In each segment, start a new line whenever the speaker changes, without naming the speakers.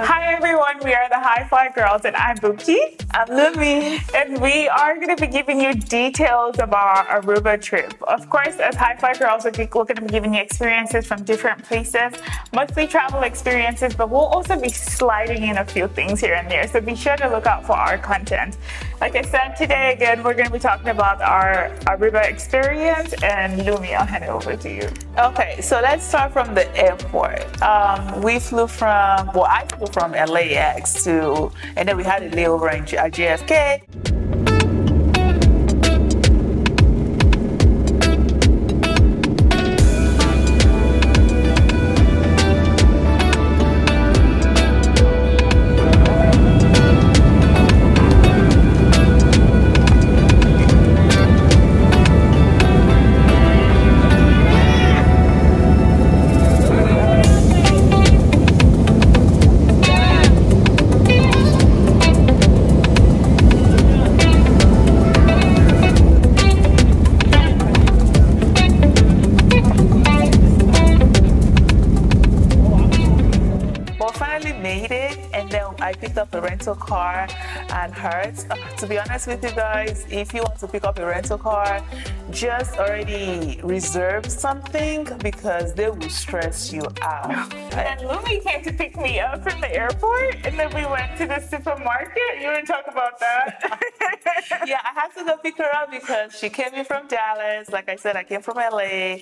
Hi everyone, we are the High Fly Girls and I'm Buki.
I'm Lumi.
And we are going to be giving you details about our Aruba trip. Of course, as High Fly Girls, we're going to be giving you experiences from different places, mostly travel experiences, but we'll also be sliding in a few things here and there. So be sure to look out for our content. Like I said, today again, we're going to be talking about our Aruba experience, and Lumi, I'll hand it over to you.
Okay, so let's start from the airport. I flew from LAX and then we had a layover in JFK. I picked up a rental car and Hertz. To be honest with you guys, if you want to pick up a rental car, just already reserve something because they will stress you out.
And then Lumi came to pick me up from the airport, and then we went to the supermarket. You want to talk about that?
Yeah, I had to go pick her up because she came in from Dallas. Like I said, I came from LA.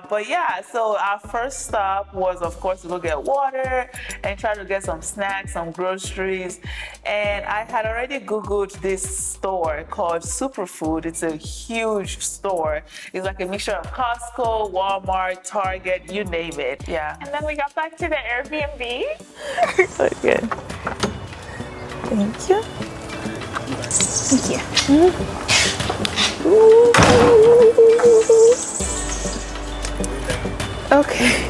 But yeah, so our first stop was, of course, to go get water and try to get some snacks, some groceries. And I had already Googled this store called Superfood. It's a huge store. It's like a mixture of Costco, Walmart, Target, you name it. Yeah.
And then we got back to the Airbnb.
Okay. Thank you.
Thank you.
Okay.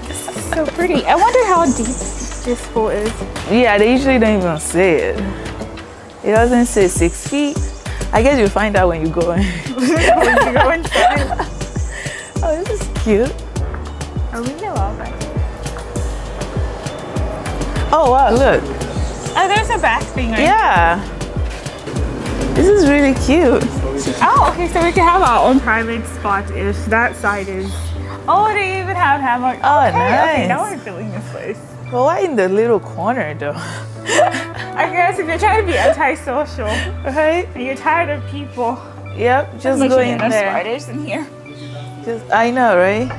This is so pretty. I wonder how deep this pool is.
Yeah, they usually don't even say it. It doesn't say 6 feet. I guess you'll find out when you go in.
When you go inside.
Oh, this is cute.
Are we in the wall back?
Oh, wow, look.
Oh, there's a back thing right
Yeah. This is really cute.
Oh, okay, so we can have our own private spot if that side is... Oh, they even have hammock.
Oh,
okay,
nice.
Okay, now we're feeling this place.
But why in the little corner, though?
I guess if you're trying to be antisocial,
right?
And you're tired of people.
Yep, just go in there.
Spiders in here.
I know, right?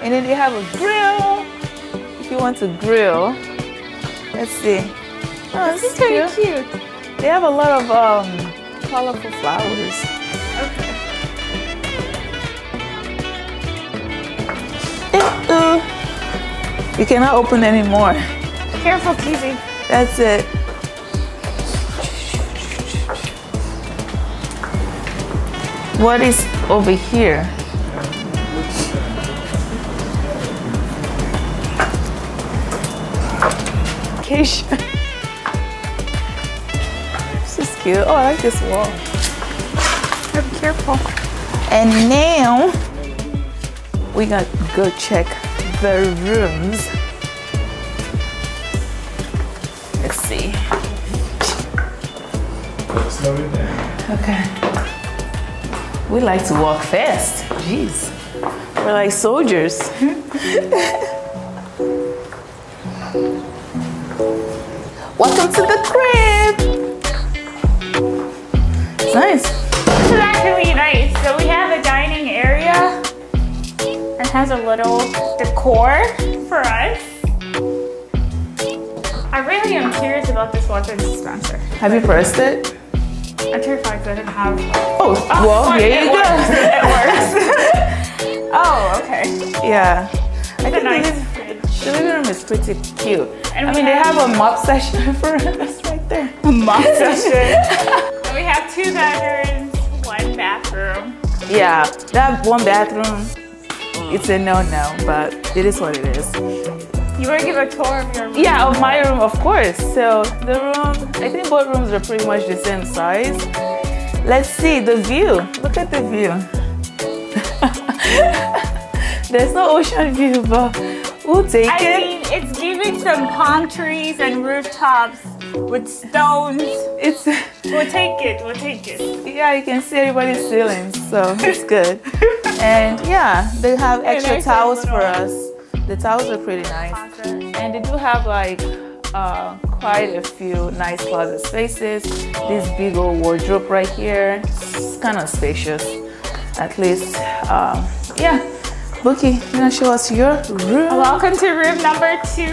And then they have a grill. If you want to grill, let's see. Oh,
this is pretty cute.
They have a lot of colorful flowers.
Okay.
You cannot open anymore.
Careful, Kizzy.
That's it. What is over here? Keisha. This is cute. Oh, I like this wall.
Be careful.
And now we got to go check the rooms. Let's see. Okay. We like to walk fast. Jeez. We're like soldiers. Welcome to the crib. It's nice.
This is actually nice. So we have a dining area. It has a little decor for us. I really am curious about this water dispenser.
Have you pressed it?
I'm terrified because I didn't have.
Oh, well, here you go.
It works. Oh, okay.
Yeah.
It's a nice fridge.
The living room is pretty cute.
And
I mean, they have a mop section for us right there.
A mop section. And we have 2 bedrooms, 1 bathroom.
Yeah, that 1 bathroom, it's a no-no, but it is what it is.
You want to give a tour of your room?
Yeah, of my room, of course. So the room, I think both rooms are pretty much the same size. Let's see the view. Look at the view. There's no ocean view, but we'll take it.
it's giving some palm trees and rooftops with stones. We'll take it. We'll take it.
Yeah, you can see everybody's ceilings, so it's good. And yeah, they have extra towels for us. The towels are pretty nice, and they do have like quite a few nice closet spaces. This big old wardrobe right here. It's kind of spacious, at least. Yeah. Bookie, you wanna show us your room?
Welcome to room number 2.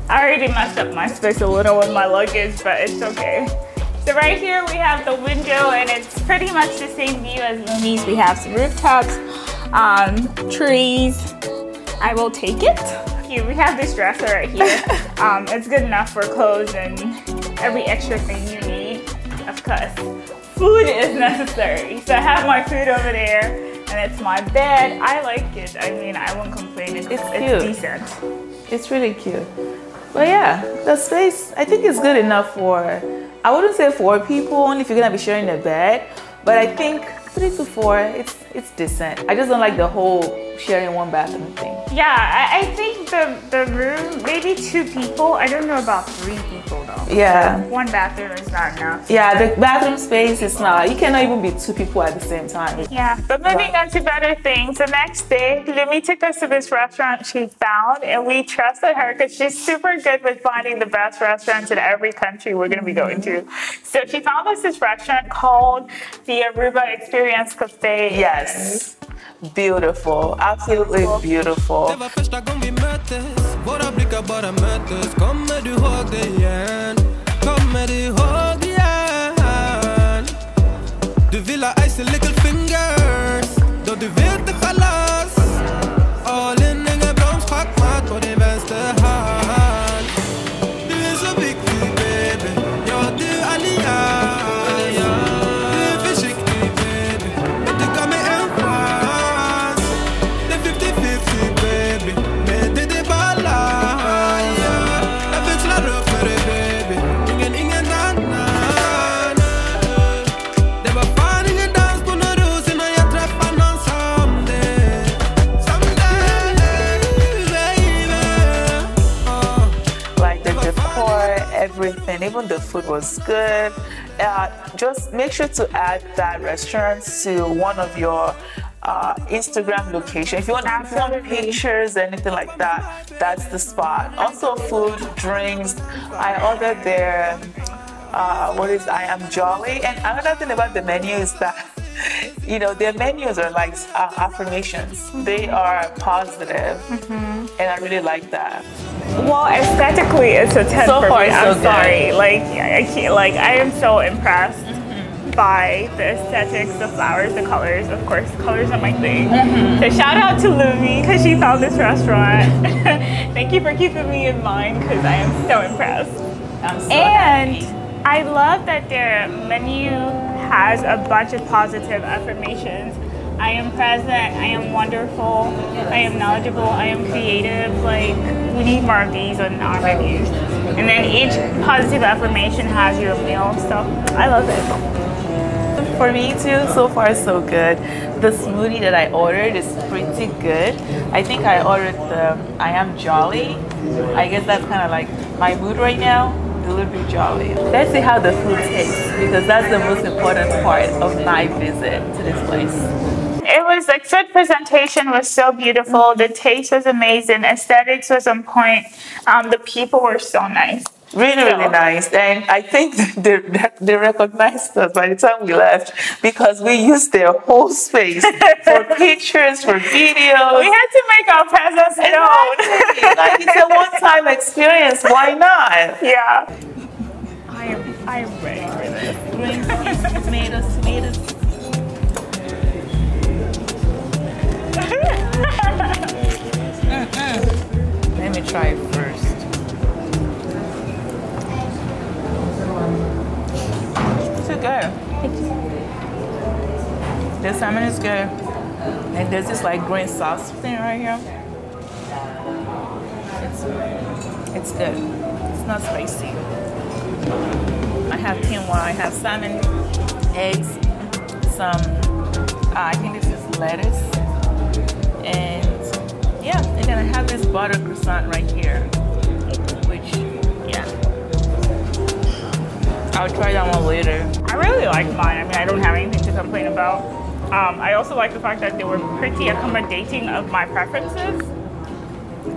I already messed up my space a little with my luggage, but it's okay. So right here we have the window, and it's pretty much the same view as Lumi's. We have some rooftops, trees. I will take it. Here we have this dresser right here. It's good enough for clothes and every extra thing you need. Of course, food is necessary. So I have my food over there. And it's my bed. I like it. I mean, I won't complain. It's cute. It's decent.
It's really cute. But yeah, the space, I think it's good enough for, I wouldn't say 4 people, only if you're gonna be sharing a bed. But I think 3 to 4, it's decent. I just don't like the whole sharing one bathroom thing.
Yeah, I think the room, maybe 2 people. I don't know about 3 people though.
Yeah.
So 1 bathroom is not enough.
Yeah, the bathroom space is not, you cannot even be 2 people at the same time.
Yeah, but moving on to better things. The next day, Lumi took us to this restaurant she found, and we trusted her because she's super good with finding the best restaurants in every country we're gonna be going to. So she found us this restaurant called the Aruba Experience Cafe.
Yes. Beautiful, absolutely beautiful.
Du vill ha ice little fingers, då du vet det chalas. All in ingen broms, schackmatt på din vänsterhand. Du är så viktig baby, ja du är allians. Du är försiktig baby, men du gav mig en chans. Det är 50-50 baby, men det är balans. Jag växlar upp med dig baby, ingen annan. Det var fan ingen dans på någon ros innan jag träffade någon som det.
Like the decor, everything, even the food was good. Just make sure to add that restaurant to one of your Instagram location. If you want to film pictures, anything like that, that's the spot. Also food, drinks. I ordered their I am jolly. And another thing about the menu is that you know, their menus are like affirmations. They are positive, and I really like that.
Well, aesthetically, it's a 10
So
for
far,
me.
so
I'm
good.
sorry. Like, I can't, like, I am so impressed by the aesthetics, the flowers, the colors. Of course, colors are my thing. So shout out to Lumi because she found this restaurant. Thank you for keeping me in mind because I am so impressed.
I'm so
And
happy.
I love that their menu has a bunch of positive affirmations. I am present, I am wonderful, I am knowledgeable, I am creative. Like, we need more of these on our menus. And then each positive affirmation has your meal, so I love it.
For me too, so far so good. The smoothie that I ordered is pretty good. I think I ordered the I am jolly. I guess that's kind of like my mood right now. A little bit jolly. Let's see how the food tastes because that's the most important part of my visit to this place.
It was like food presentation was so beautiful. The taste was amazing. Aesthetics was on point. The people were so nice.
Really, really nice. And I think they recognized us by the time we left because we used their whole space for pictures, for videos.
We had to make our presence known.
Like it's a one-time experience. Why not?
Yeah. I am ready for this.
Tomatoes. Let me try it first. It's good. The salmon is good. And there's this like green sauce thing right here. It's good. It's not spicy. I have quinoa, I have salmon, eggs, some, I think this is lettuce. And yeah, And then I have this butter croissant right here, which, yeah. I'll try that one later.
I really like mine. I mean, I don't have anything to complain about. I also like the fact that they were pretty accommodating of my preferences.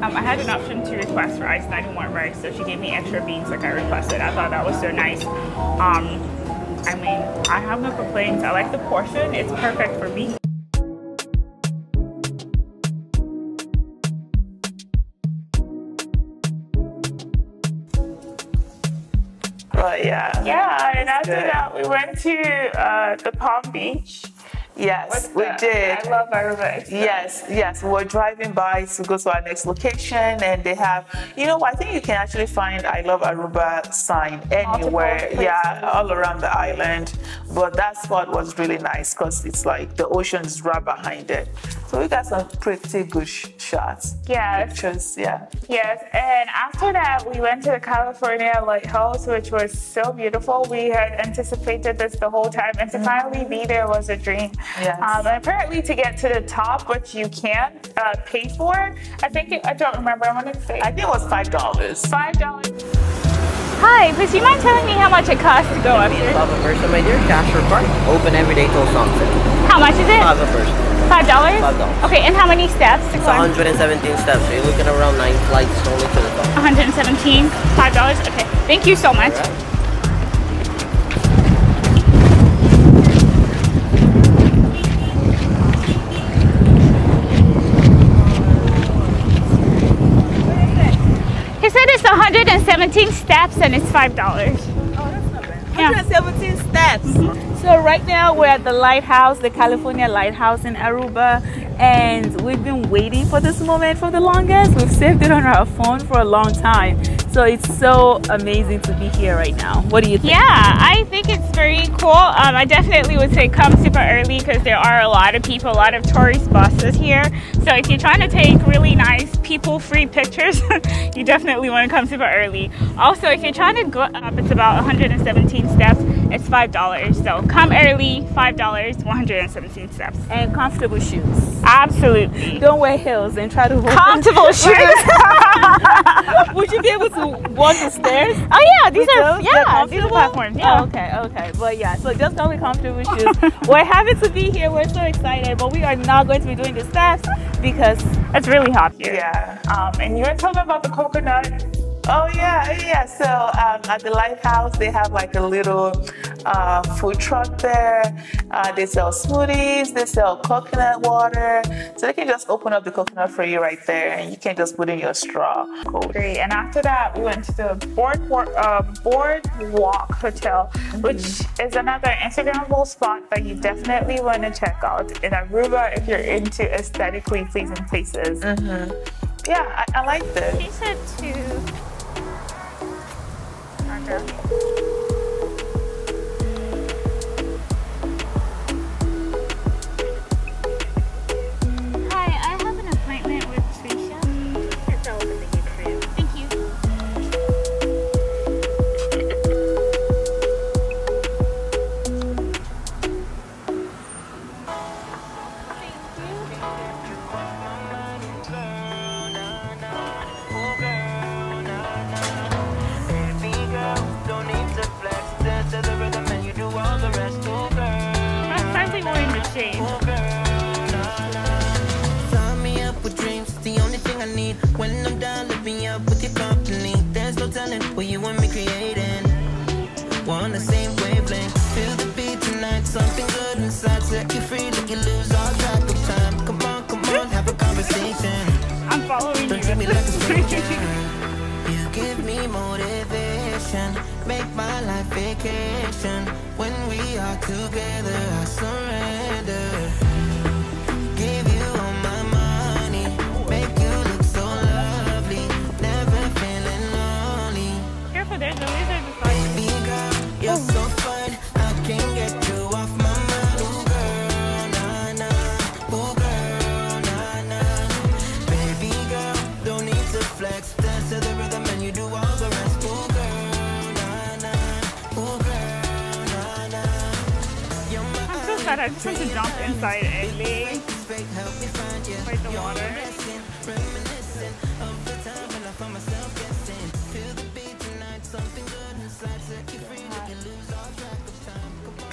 I had an option to request rice and I didn't want rice, so she gave me extra beans like I requested. I thought that was so nice. I mean, I have no complaints. I like the portion. It's perfect for me.
But
Yeah, and after that, we went to the Palm Beach.
Yes, we did.
I love Aruba.
Yes. We're driving by to go to our next location, and they have, you know, I think you can actually find I love Aruba sign anywhere. Yeah, all around the island. But that spot was really nice because it's like the ocean's right behind it. So we got some pretty good shots.
Yes.
Pictures, yeah.
Yes, and after that, we went to the California Lighthouse, which was so beautiful. We had anticipated this the whole time, and to finally be there was a dream.
Yes.
And apparently to get to the top, which you can pay for, I don't remember, I want to say.
I think it was $5.
$5. Hi, please do you mind telling me how much it costs to go up here?
$5 a person, my dear. Cash or card. Open every day till sunset.
How much is it?
$5 a person.
$5?
$5.
Okay, and how many steps to
It's
go up?
117 steps, so you're looking around 9 flights only to the top.
117, $5? Okay, thank you so much. He said it's 117 steps and it's $5.
Oh, that's not bad.
Yeah.
117 steps. So right now we're at the Lighthouse, the California Lighthouse in Aruba, and we've been waiting for this moment for the longest. We've saved it on our phone for a long time. So it's so amazing to be here right now. What do you think?
Yeah, I think it's very cool. I definitely would say come super early because there are a lot of people, a lot of tourist buses here. So if you're trying to take really nice people-free pictures, you definitely want to come super early. Also, if you're trying to go up, it's about 117 steps. It's $5. So come early, $5, 117 steps.
And comfortable shoes.
Absolutely.
Don't wear heels and try to walk.
Comfortable shoes.
Would you be able to walk the stairs?
Oh yeah, these are
these are
platforms. Yeah.
Oh, okay. But yeah, so just come with comfortable shoes. We're happy to be here. We're so excited, but we are not going to be doing the steps because
it's really hot here.
Yeah.
And you were telling me about the coconut.
Oh yeah. So at the Lighthouse, they have like a little food truck there. They sell smoothies, they sell coconut water. So they can just open up the coconut for you right there, and you can just put in your straw. Cool.
Great. And after that, we went to the Boardwalk Hotel, which is another Instagrammable spot that you definitely want to check out in Aruba if you're into aesthetically pleasing places.
Yeah, I like this.
He said to... Hi, I have an appointment with Trisha. It's all open the gate for you. Thank you.
When I'm done, lift me up with your company. There's no telling what you want me creating. We're on the same wavelength. Feel the beat tonight. Something good inside. Set you free, let you lose all track of time. Come on, have a conversation.
I'm following
Don't treat me like a stranger. You give me motivation. Make my life vacation. When we are together, I surrender. Give you all my money. Make you look so lovely. Never feeling lonely.
Careful, there's a lizard beside you.
Baby girl, you're so fine. I can't get you off my mind. Ooh girl, nah nah. Ooh girl, nah nah. Baby girl, don't need to flex. Dance to the rhythm and you do all the rest. Ooh girl, nah nah. Ooh girl, nah nah. You're my
I'm so sad. I just want to jump inside and lay.
help me find you.
Fight the water.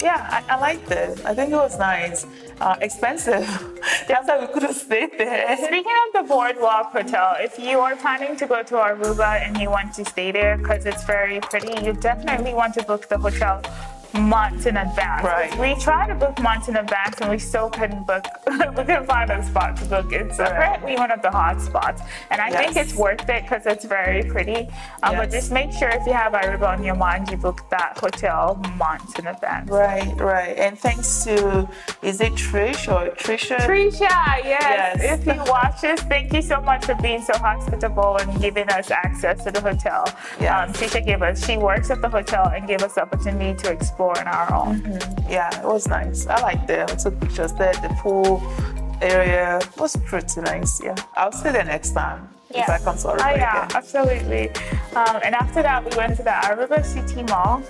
yeah, I liked it. I think it was nice. Expensive. That's why we couldn't stay there.
Speaking of the Boardwalk Hotel, if you are planning to go to Aruba and you want to stay there because it's very pretty, you definitely want to book the hotel months in advance.
Right.
We tried to book months in advance and we still couldn't book. We couldn't find a spot to book. It's apparently one of the hot spots, and I think it's worth it because it's very pretty. But just make sure if you have Aruba on your mind, you book that hotel months in advance.
Right, right. And thanks to, is it Trish or Trisha?
Trisha, yes. If you watch this, thank you so much for being so hospitable and giving us access to the hotel. Trisha she works at the hotel and gave us the opportunity to explore on our own.
Yeah, it was nice. I liked it. I took pictures there. The pool area was pretty nice. Yeah, I'll stay there next time if I come to Aruba again.
Absolutely. And after that, we went to the Aruba City Mall.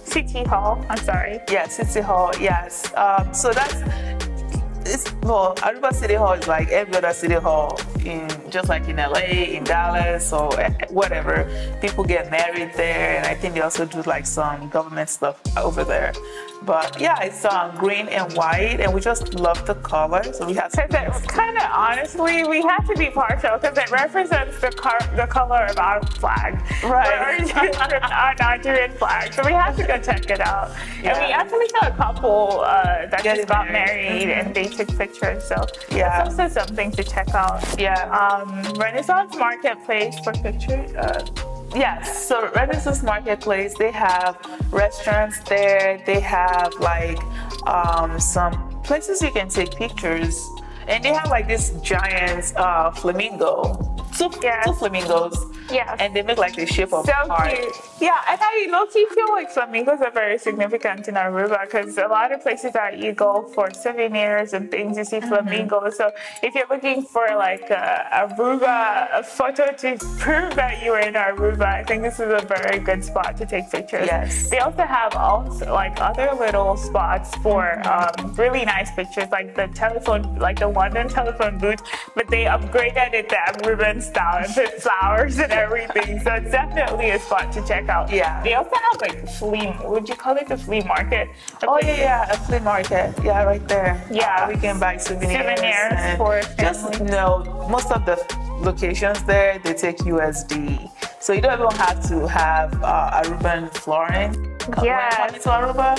City Hall, I'm sorry.
Yeah, City Hall, yes. So Aruba City Hall is like every other city hall, just like in LA, in Dallas, or whatever. People get married there, and I think they also do like some government stuff over there. But yeah, it's green and white, and we just love the color. So we have
honestly, we have to be partial because it represents the color of our flag,
right?
Our Nigerian flag. So we have to go check it out. Yeah. And we actually saw a couple that just got married, and they took pictures. So that's also something to check out. Renaissance Marketplace for pictures.
Yes, so Renaissance Marketplace, they have restaurants there. They have like some places you can take pictures, and they have like this giant flamingo. Two flamingos.
Yeah.
And they make like the shape of heart.
Cute. Yeah, and I low-key feel like flamingos are very significant in Aruba because a lot of places that you go for souvenirs and things, you see flamingos. So if you're looking for like a photo to prove that you were in Aruba, I think this is a very good spot to take pictures.
Yes.
They also have like other little spots for really nice pictures, like the telephone, like the London telephone booth, but they upgraded it to Aruban style and put flowers and everything. So it's definitely a spot to check out.
Yeah.
They also have like flea, would you call it the flea market?
A flea market. Yeah, right there.
Yeah.
We can buy souvenirs
for
just most of the locations there, they take USD. So you don't even have to have Aruban florin. When coming to Aruba,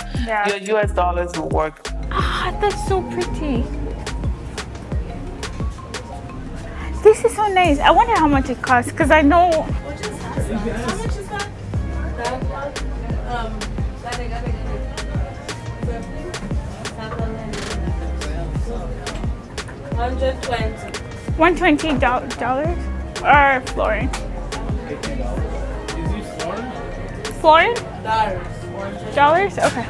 your US dollars will work.
That's so pretty. This is so nice. I wonder how much it costs because I know.
How much is that?
120 dollars or florin? Florin? Dollars? Okay.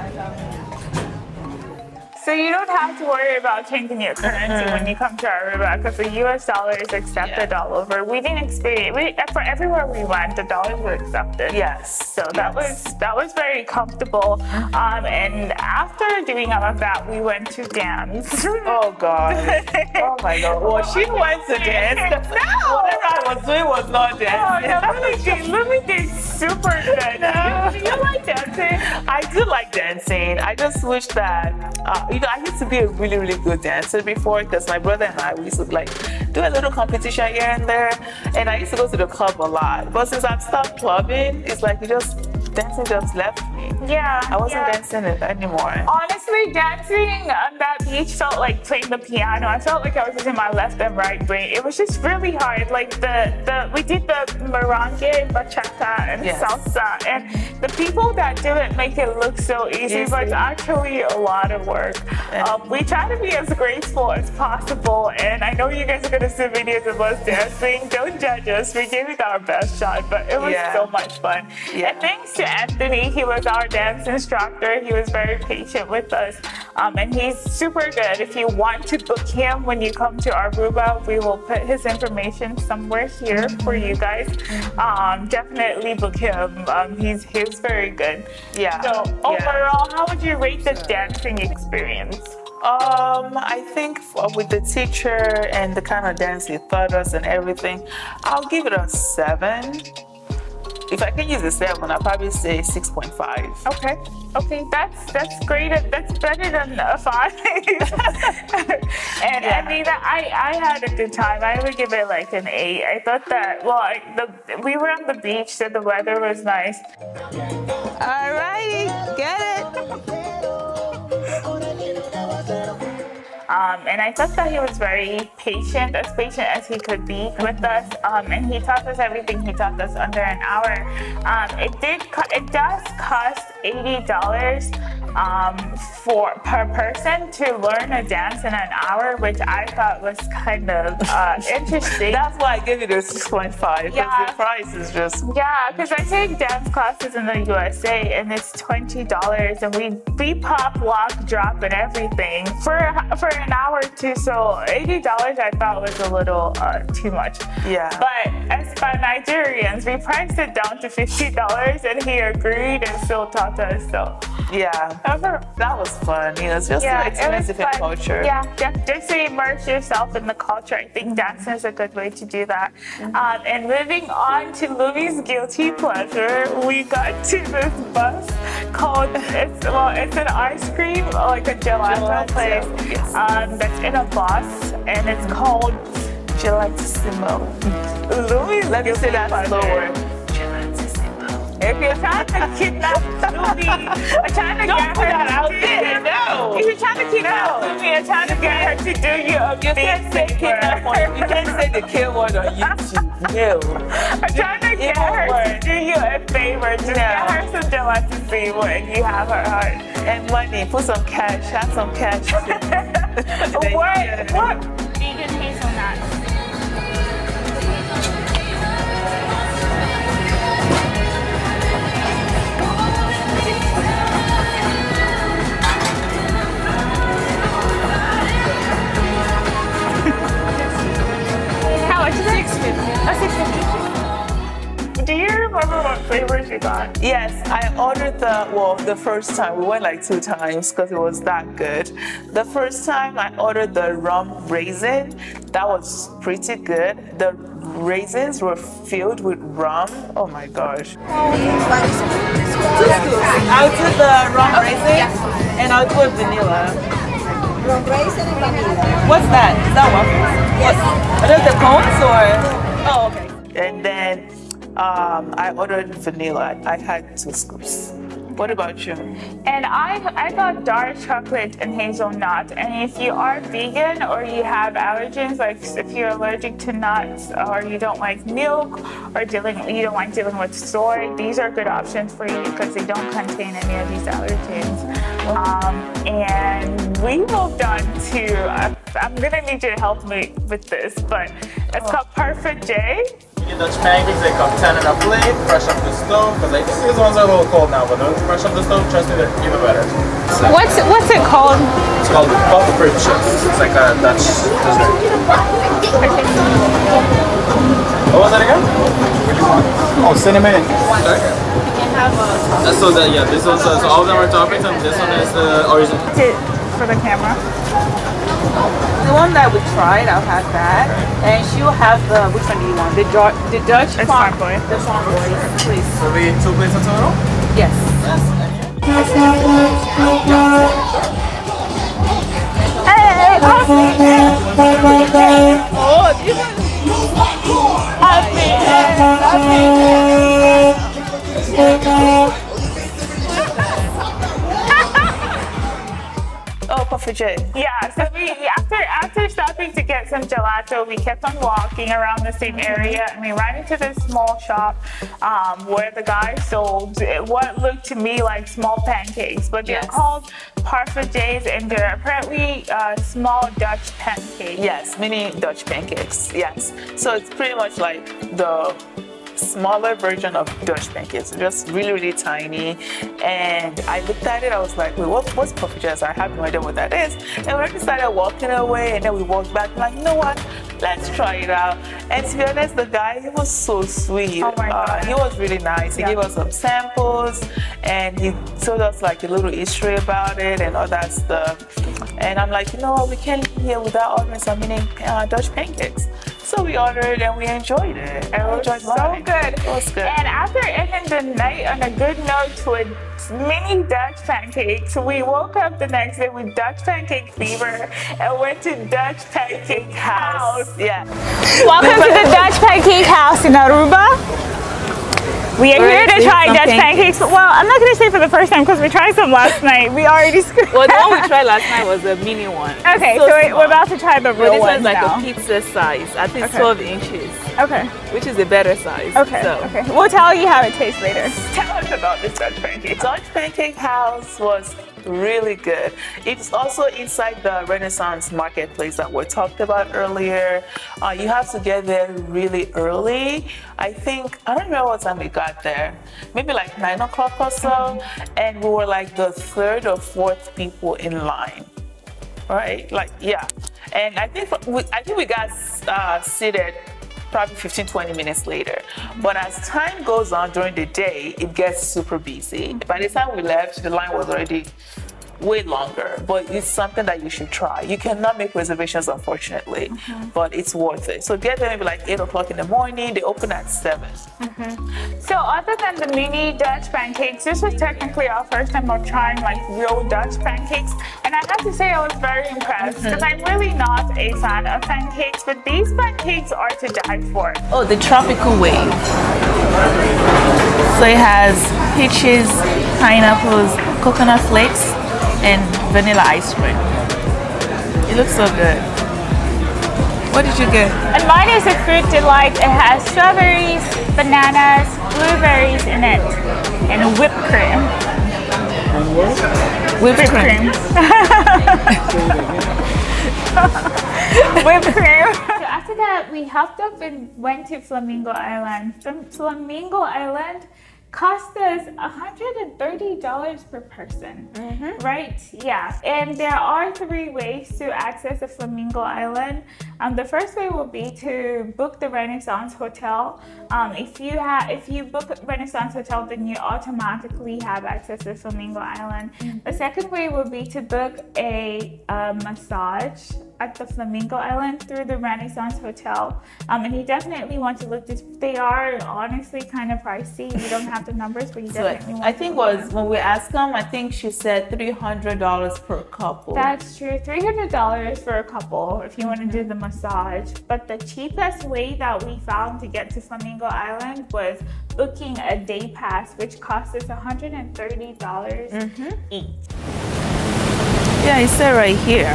So you don't have to worry about changing your currency when you come to Aruba because the US dollar is accepted all over. We didn't experience for everywhere we went, the dollars were accepted.
Yes.
So that was very comfortable. And after doing all of that, we went to dance.
Oh God. Oh my God. Well, she went to dance.
No.
Whatever I was doing was not dancing.
Oh, no, Lily did super good.
No.
Do you like dancing?
I do like dancing. I just wish that I used to be a really, really good dancer before because my brother and I, we used to like do a little competition here and there, and I used to go to the club a lot. But since I've stopped clubbing, it's like dancing just left me.
Yeah.
I wasn't dancing it anymore.
Honestly, dancing on that beach felt like playing the piano. I felt like I was using my left and right brain. It was just really hard. Like we did the merengue, bachata, and salsa, and the people that do it make it look so easy, but it's actually a lot of work. We try to be as graceful as possible, and I know you guys are gonna see videos of us dancing. Don't judge us. We gave it our best shot, but it was so much fun.
Yeah.
And thanks to Anthony, he was our dance instructor. He was very patient with us, and he's super good. If you want to book him when you come to Aruba, we will put his information somewhere here for you guys. Definitely book him. He's very good.
Yeah.
So overall, how would you rate the dancing experience?
I think with the teacher and the kind of dance he taught us and everything, I'll give it a 7. if I can use a 7, I'd probably say 6.5.
Okay. Okay, that's great. That's better than a 5. And I mean, I had a good time. I would give it like an 8. I thought that, well, we were on the beach, so the weather was nice.
All righty, get it.
And I thought that he was very patient as he could be with us. And he taught us everything. He taught us under an hour. It does cost $80 per person to learn a dance in an hour, which I thought was kind of interesting.
That's why I gave it a 6.5.
Yeah.
The price is just...
Yeah, because I take dance classes in the USA and it's $20, and we pop, lock, drop, and everything for an hour or two. So $80 I thought was a little too much.
Yeah.
But as for Nigerians, we priced it down to $50, and he agreed and still taught us. So
yeah, that was fun. You know, it's just to experience different culture.
Yeah, just to immerse yourself in the culture. I think dancing is a good way to do that. And moving on to Louie's guilty pleasure, we got to this bus called it's an ice cream, like a gelato place.
Yes.
That's in a bus, and it's called
Gelatissimo.
Louie's
Let me say that slower.
If you're trying to kidnap Louie, or trying to get her
out there, no.
If you're trying to kidnap Louie and trying to get her to do you a big favor.
You can't say the K word on YouTube. No.
I'm trying to get her to do you a favor. Just get her some Gelatissimo and you have her heart.
And money. Put some cash. Have some cash.
What? Vegan hazelnuts. Do you remember what flavors you got?
Yes, I ordered the first time. We went like 2 times because it was that good. The first time I ordered the rum raisin. That was pretty good. The raisins were filled with rum. Oh my gosh. 2 scoops. I'll do the rum raisin and I'll do a vanilla.
Rum raisin and vanilla.
What's that? Is that waffles?
Yes.
Are those the cones or? Oh, okay. And then I ordered vanilla. I had 2 scoops. What about you?
And I got dark chocolate and hazelnut. And if you are vegan or you have allergens, like if you're allergic to nuts or you don't like milk or you don't like dealing with soy, these are good options for you because they don't contain any of these allergens. And we moved on to, I'm gonna need you to help me with this, but it's called Perfect J.
Dutch pancakes, they come 10 in a plate, fresh off the stove, because I think these ones are a little cold now, but those fresh off the stove, trust me, they're even better. So,
What's it called?
it's called Pofferdorie chips. It's like a Dutch dessert. What was that again? Oh, cinnamon. Okay. So that, yeah, this one's, so all of them are toppings, and this one is the original.
For the camera.
The one that we tried, I'll have that. And she'll have the, which one do you want? The Dutch farm boy. The farm boy, please.
So we 2 plates in total?
Yes. Oh, these Oh, Puffer J.
Yeah, so we after stopping to get some gelato, we kept on walking around the same area, and we ran into this small shop where the guy sold what looked to me like small pancakes, but they're called Perfect J's, and they're apparently small Dutch pancakes.
Yes, mini Dutch pancakes. Yes. So it's pretty much like the smaller version of Dutch pancakes, just really, really tiny. And I looked at it, I was like, wait, what's Puffer J's? I have no idea what that is. And we just started walking away, and then we walked back, like, you know what? Let's try it out. And to be honest, the guy, he was so sweet.
Oh my God.
He was really nice. He gave us some samples, and he told us like a little history about it and all that stuff. And I'm like, you know what? We can't leave here without ordering some mini Dutch pancakes. So we ordered and we enjoyed it. And we enjoyed
so
mine.
good.
It was good.
And after ending the night on a good note with mini Dutch pancakes, we woke up the next day with Dutch pancake fever and went to Dutch Pancake House.
Yeah.
Welcome to the Dutch Pancake House in Aruba. We are here to try Dutch pancakes. Well, I'm not going to say for the first time because we tried some last night. We already screwed.
Well, the one we tried last night was a mini one.
Okay, so we're about to try the real
this
ones
one's like
now.
a pizza size. I think 12 inches.
Okay.
Which is a better size.
Okay.
So.
Okay. We'll tell you how it tastes later.
Tell us about this Dutch pancake. Dutch Pancake House was really good. It's also inside the Renaissance Marketplace that we talked about earlier. You have to get there really early. I don't remember what time we got there. Maybe like 9 o'clock or so. And we were like the 3rd or 4th people in line. Right? Like, yeah. And I think we got seated probably 15-20 minutes later. But as time goes on during the day, it gets super busy. By the time we left, the line was already way longer, but it's something that you should try. You cannot make reservations, unfortunately, but it's worth it. So get there maybe like 8 o'clock in the morning. They open at 7.
So other than the mini Dutch pancakes, this was technically our first time of trying like real Dutch pancakes. And I have to say I was very impressed because I'm really not a fan of pancakes, but these pancakes are to die for.
Oh, the tropical wave. So it has peaches, pineapples, coconut flakes, and vanilla ice cream. It looks so good. What did you get?
And mine is a fruit delight. It has strawberries, bananas, blueberries in it, and whipped cream.
Whipped cream.
Whipped cream. So after that, we hopped up and went to Flamingo Island. Flamingo Island cost us $130 per person, right? Yeah, and there are 3 ways to access the Flamingo Island. The first way will be to book the Renaissance Hotel. If you book Renaissance Hotel, then you automatically have access to Flamingo Island. The second way will be to book a massage at the Flamingo Island through the Renaissance Hotel. And you definitely want to look this. They are honestly kind of pricey. You don't have the numbers, but you definitely want
I think when we asked them, I think she said $300 per couple.
That's true, $300 for a couple if you want to do the massage. But the cheapest way that we found to get to Flamingo Island was booking a day pass, which cost us $130 each.
Yeah, it said right here.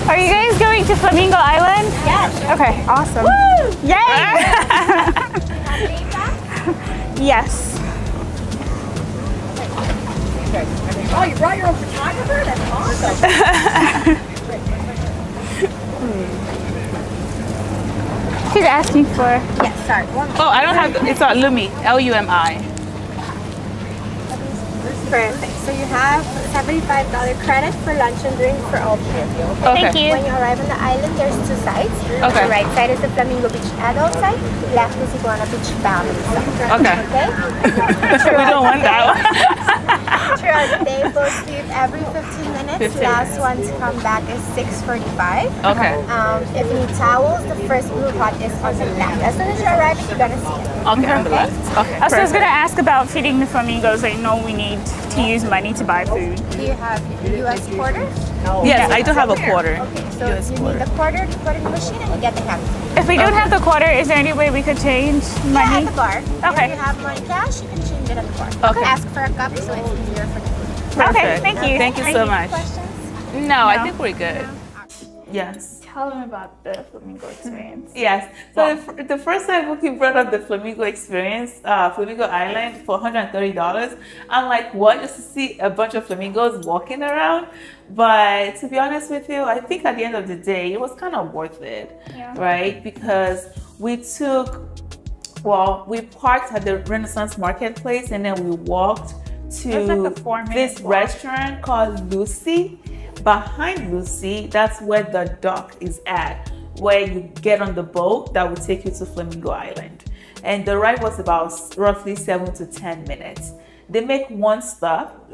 Are you guys going to Flamingo Island?
Yes.
Okay, awesome. Woo! Yay! Yes.
Oh, you brought your own photographer? That's awesome.
She's asking for.
Yes, sorry.
Oh, I don't have, it's on Lumi, L-U-M-I.
Perfect. So you have $75 credit for lunch and drink for all 3 of you.
Okay.
Thank you.
When you arrive on the island, there's 2 sides.
Okay.
The right side is the Flamingo Beach adult side. Left is Iguana Beach family side.
Okay.
Okay?
We don't want that one.
Throughout the day, boats leave every 15 minutes.
15
Last one to come back is 6:45.
Okay.
If you need towels, the first blue hut is on the left. As soon as you arrive, you're gonna see it.
Okay, on the left. Okay.
I was going to ask about feeding the flamingos. I know we need to use money to buy food.
Do you have US quarters?
Yes, I do have a quarter.
Okay, so
US
you
quarter.
need the quarter to put in the machine and you get the half.
If we don't have the quarter, is there any way we could change
Yeah,
money?
at the bar.
Okay.
If you have money cash, you can change it at the bar.
Okay.
Ask for a cup so it's easier for the food.
Okay, thank you.
Thank you so much.
Questions?
No, I think we're good. Yes.
Tell them about the flamingo experience.
Yes. So the first time Wookie brought up the Flamingo experience, Flamingo Island for $130, I'm like, what? Just to see a bunch of flamingos walking around? But to be honest with you, I think at the end of the day, it was kind of worth it, right? Because we parked at the Renaissance Marketplace and then we walked to this restaurant called Lucy. Behind Lucy, that's where the dock is at, where you get on the boat that will take you to Flamingo Island. And the ride was about roughly 7 to 10 minutes. They make one stop.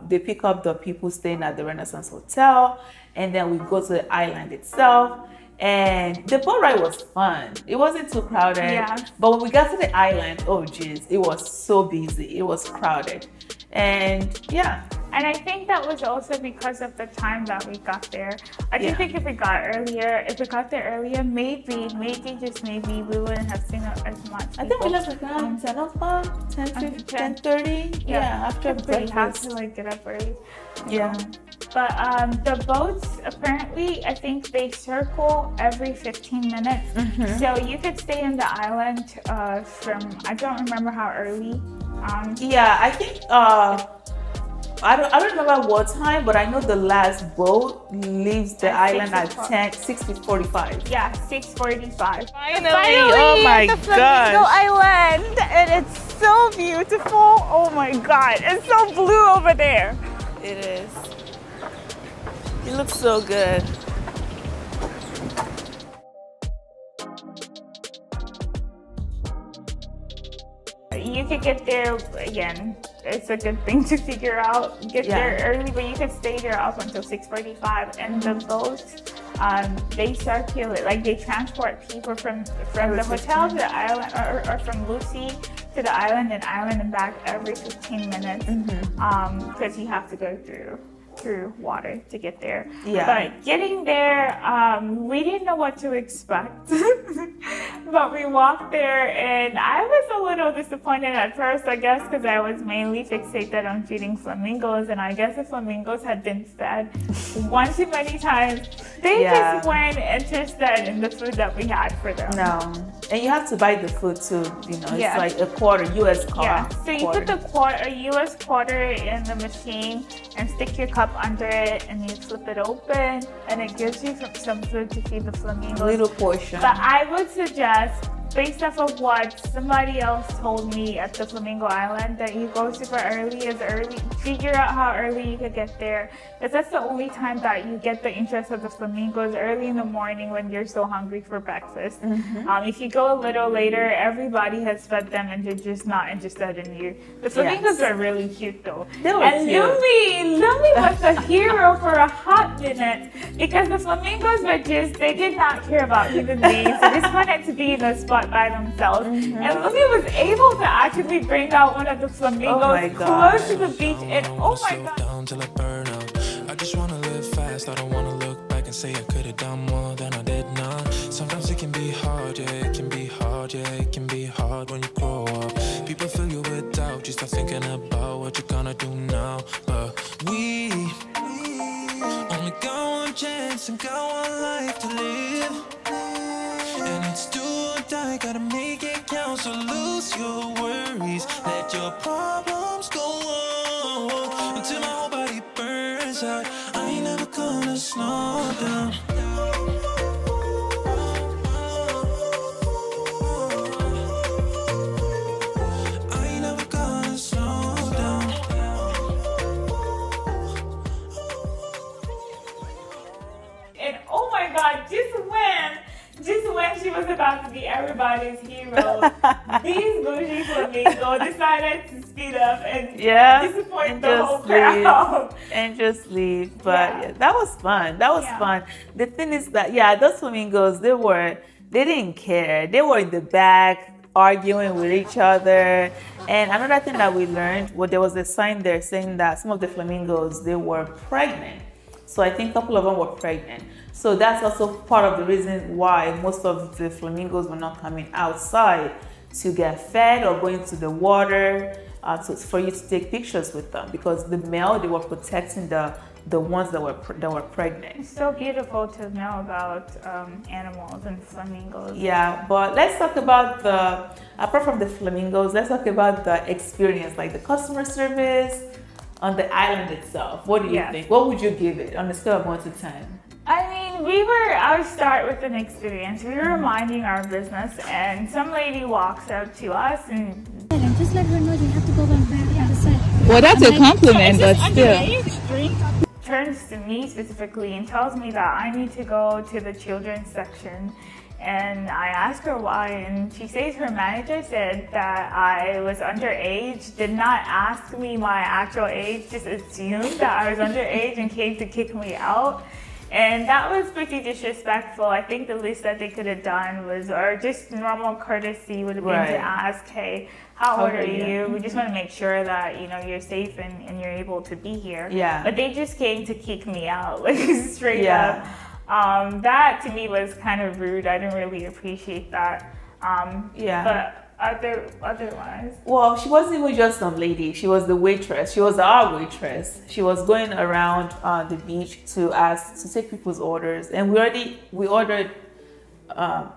They pick up the people staying at the Renaissance Hotel, and then we go to the island itself. And the boat ride was fun. It wasn't too crowded.
Yeah.
But when we got to the island, oh geez, it was so busy. It was crowded. And yeah.
And I think that was also because of the time that we got there. I do think if we got there earlier, maybe, just maybe, we wouldn't have seen as much people.
I think we left around 10 o'clock, 10:30. Yeah, after
we have
breakfast.
to like get up early.
Yeah.
But the boats, apparently, I think they circle every 15 minutes. So you could stay in the island from, I don't remember how early.
Yeah, I think, I don't remember what time, but I know the last boat leaves the island at 6:45.
Yeah, 6:45.
Finally, oh my
the Flamingo
gosh.
Island, and it's so beautiful. Oh my God, it's so blue over there.
It is. It looks so good.
You could get there, again, it's a good thing to figure out. Get there early, but you could stay there up until 6:45. And the boats, they circulate, like they transport people from the hotel to the island, or from Lucy to the island and back every 15 minutes. Because you have to go through water to get there. But getting there, we didn't know what to expect. But we walked there, and I was a little disappointed at first, I guess, because I was mainly fixated on feeding flamingos, and I guess the flamingos had been fed one too many times. They just weren't interested in the food that we had for them.
No. And you have to buy the food too, you know, it's like a quarter, US quarter.
Yeah, so you put a US quarter in the machine and stick your cup under it, and you flip it open, and it gives you some food to feed the flamingos.
A little portion.
But I would suggest, based off of what somebody else told me at the Flamingo Island, that you go super early, figure out how early you could get there, because that's the only time that you get the interest of the flamingos, early in the morning when you're so hungry for breakfast. If you go a little later, everybody has fed them and they're just not interested in you. The flamingos are really cute though. And Lumi was a hero for a hot minute, because the flamingos were they did not care about human beings. They just wanted to be in a spot by themselves. And Lumi was able to actually bring out one of the flamingos close to the beach, and oh my God.
Down till I burn out. I just wanna live fast. I don't wanna look back and say I could have done more than I did now. Sometimes it can be hard, yeah, it can be hard, yeah, it can be hard when you grow up. People fill you with doubt, you start thinking about what you're gonna do now. But we only got one chance and got one life to live. And it's do or die, gotta make it count. So lose your worries, let your problems go on until my whole body burns out. I ain't never gonna slow down. I ain't never gonna slow down.
And oh my God, just when she was about to be everybody's hero, these bougie flamingos decided to speed up and disappoint the whole crowd.
And just leave. But that was fun. That was fun. The thing is that, those flamingos, they didn't care. They were in the back arguing with each other. And another thing that we learned, there was a sign there saying that some of the flamingos, they were pregnant. So I think a couple of them were pregnant. So that's also part of the reason why most of the flamingos were not coming outside to get fed or going to the water for you to take pictures with them, because the male, they were protecting the ones that were pregnant.
It's so beautiful to know about animals and flamingos.
Yeah, but let's talk about apart from the flamingos, let's talk about the experience, like the customer service on the island itself. What do you think? What would you give it on a scale of 1 to 10?
I mean, I'll start with an experience. We were minding our business, and some lady walks up to us and
just let her know you have to go back on the side.
Well, that's a compliment, but still.
Turns to me specifically and tells me that I need to go to the children's section. And I asked her why, and she says her manager said that I was underage, did not ask me my actual age, just assumed that I was underage and came to kick me out. And that was pretty disrespectful. I think the least that they could have done was, or just normal courtesy would have been to ask, hey, how old are you? We just want to make sure that, you know, you're safe and you're able to be here.
Yeah.
But they just came to kick me out, like straight up. That to me was kind of rude. I didn't really appreciate that. But otherwise,
well, she wasn't even just some lady. She was the waitress. She was our waitress. She was going around the beach to take people's orders, and we ordered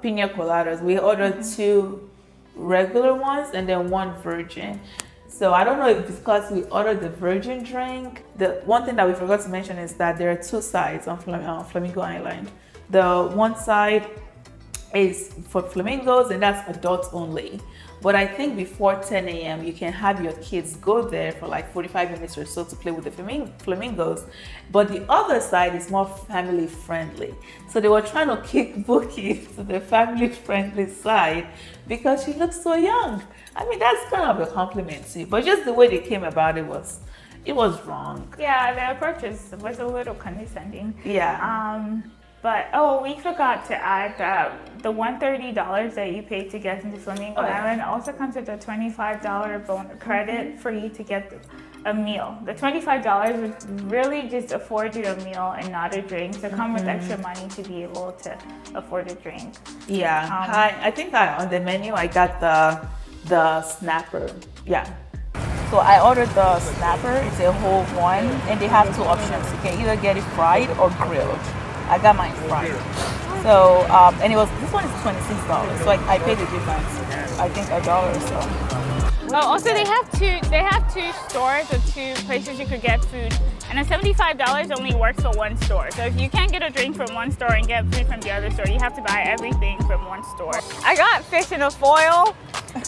pina coladas. We ordered 2 regular ones and then 1 virgin. So I don't know if it's because we ordered the virgin drink. The one thing that we forgot to mention is that there are 2 sides on Flamingo Island. The one side is for flamingos, and that's adults only. But I think before 10 a.m. you can have your kids go there for like 45 minutes or so to play with the flamingos. But the other side is more family friendly. So they were trying to kick Bookie to the family friendly side because she looks so young. I mean, that's kind of a compliment too, but just the way they came about it was wrong.
Yeah, the approach was a little condescending.
Yeah.
But we forgot to add that the $130 that you paid to get into Flamingo Island also comes with a $25 credit for you to get a meal. The $25 would really just afford you a meal and not a drink. So come with extra money to be able to afford a drink.
Yeah. I think on the menu I got the snapper. Yeah. So I ordered the snapper. It's a whole one, and they have 2 options. You can either get it fried or grilled. I got mine fried. So, and this one is $26. So I paid the difference. I think $1 or so.
Oh, also they have two stores or 2 places you could get food. And the $75 only works for 1 store. So if you can't get a drink from 1 store and get food from the other store, you have to buy everything from 1 store. I got fish in a foil.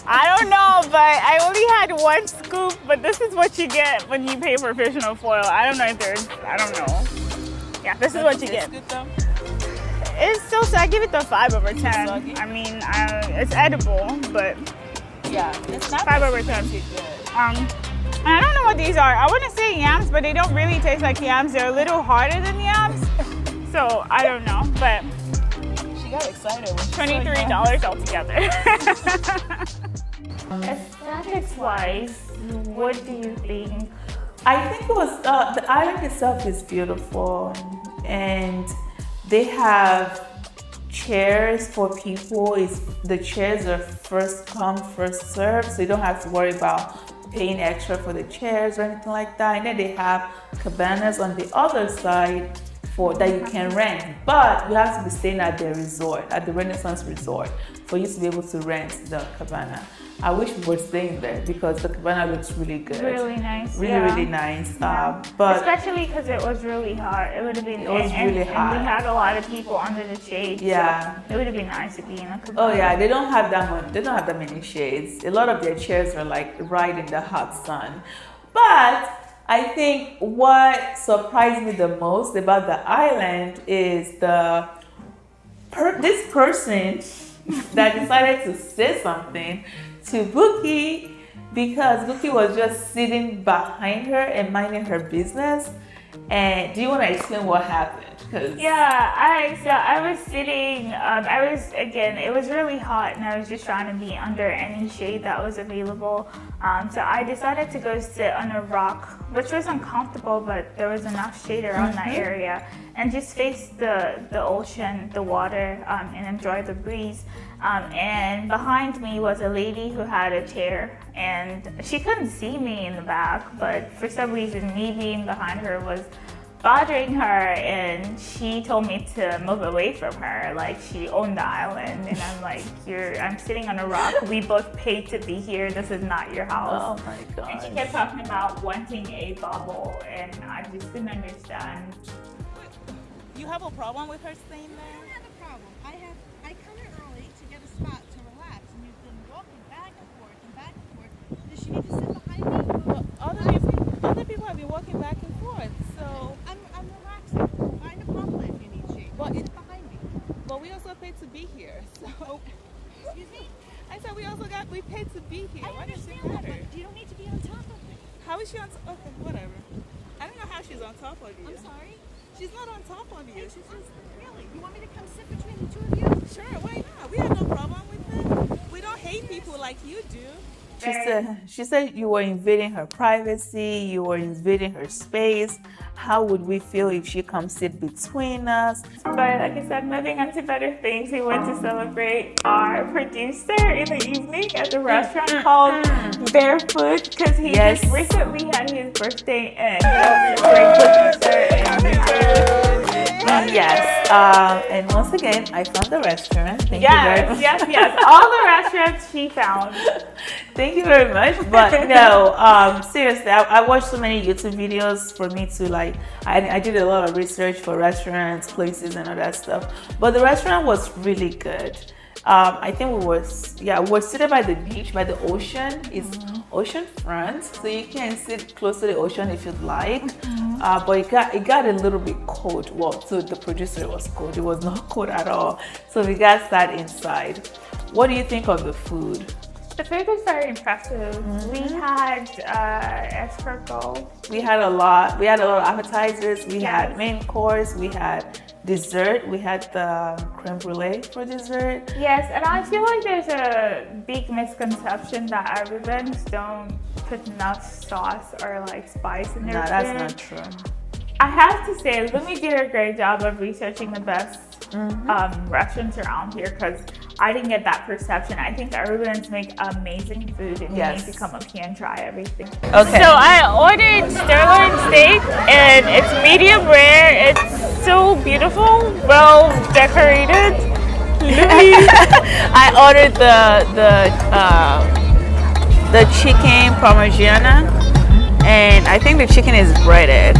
I don't know, but I only had 1 scoop, but this is what you get when you pay for fish in a foil. I don't know if I don't know. Yeah, this is what you get. It's still, I give it the 5 over 10. I mean, it's edible, but
yeah, it's not
5 over 10. I don't know what these are. I want to say yams, but they don't really taste like yams. They're a little harder than yams, so I don't know. But
she got excited.
$23 altogether. Aesthetics-wise, what do you think?
I think it was the island itself is beautiful, and they have chairs for people. The chairs are first come, first served, so you don't have to worry about paying extra for the chairs or anything like that. And then they have cabanas on the other side that you can rent, but you have to be staying at the resort, at the Renaissance Resort, for you to be able to rent the cabana. I wish we were staying there because the cabana looks really good.
Really nice.
Really nice.
Yeah. But especially because it was really hot. It would have been.
It was really hot.
And we had a lot of people under the shade.
Yeah.
So it would have been nice to be in a cabana.
Oh yeah, they don't have that much. They don't have that many shades. A lot of their chairs are like right in the hot sun. But I think what surprised me the most about the island is this person that decided to say something to Bookie, because Bookie was just sitting behind her and minding her business. And do you want to explain what happened?
Yeah, I was sitting, it was really hot, and I was just trying to be under any shade that was available. So I decided to go sit on a rock, which was uncomfortable, but there was enough shade around that area, and just face the ocean, the water, and enjoy the breeze. And behind me was a lady who had a chair, and she couldn't see me in the back, but for some reason me being behind her was bothering her, and she told me to move away from her, like she owned the island. And I'm like, I'm sitting on a rock, we both paid to be here, this is not your house.
Oh my god.
And she kept talking about wanting a bubble, and I just didn't understand.
You have a problem with her staying there?
I don't have a problem. I come here early to get a spot to relax, and you've been walking back and forth and back and forth. Does she need to sit behind me?
Well, other people have been walking back and forth, so
I'm relaxing. Find a bubble if you need shade.
Well,
it's behind me.
But we also paid to be here, so.
Excuse me?
I said we paid to be here.
I understand that, but you don't need to be on top of me.
How is she on top? Okay, whatever. I don't know how she's on top of you.
I'm sorry? She's not on top of you. She's just really. You want me to come sit between the two of you? Sure, why not? We have no problem with it. We don't hate people like you do.
She said you were invading her privacy, you were invading her space. How would we feel if she comes sit between us?
But like I said, moving on to better things, we went to celebrate our producer in the evening at the restaurant called Barefoot, because he just recently had his birthday, and he was a great producer.
And once again, I found the restaurant. Thank you very much.
Yes. All the restaurants she found.
Thank you very much. But no, seriously, I watched so many YouTube videos for me to like, I did a lot of research for restaurants, places, and all that stuff. But the restaurant was really good. I think we were seated by the beach, by the ocean. It's ocean front, so you can sit close to the ocean if you'd like. But it got a little bit cold. Well, to the producer it was cold. It was not cold at all. So we got sat inside. What do you think of the food?
The food was very impressive. We had escargot.
We had a lot. We had a lot of appetizers. We had main course. We had dessert. We had the creme brulee for dessert.
Yes, and I feel like there's a big misconception that Arubans don't put enough sauce or like spice in their food.
No, that's not true.
I have to say, Lumi did a great job of researching the best restaurants around here, because I didn't get that perception. I think Arubans make amazing food, and you need to come up here and try everything.
Okay.
So I ordered sirloin steak, and it's medium rare. It's so beautiful, well decorated.
I ordered the chicken parmigiana, and I think the chicken is breaded.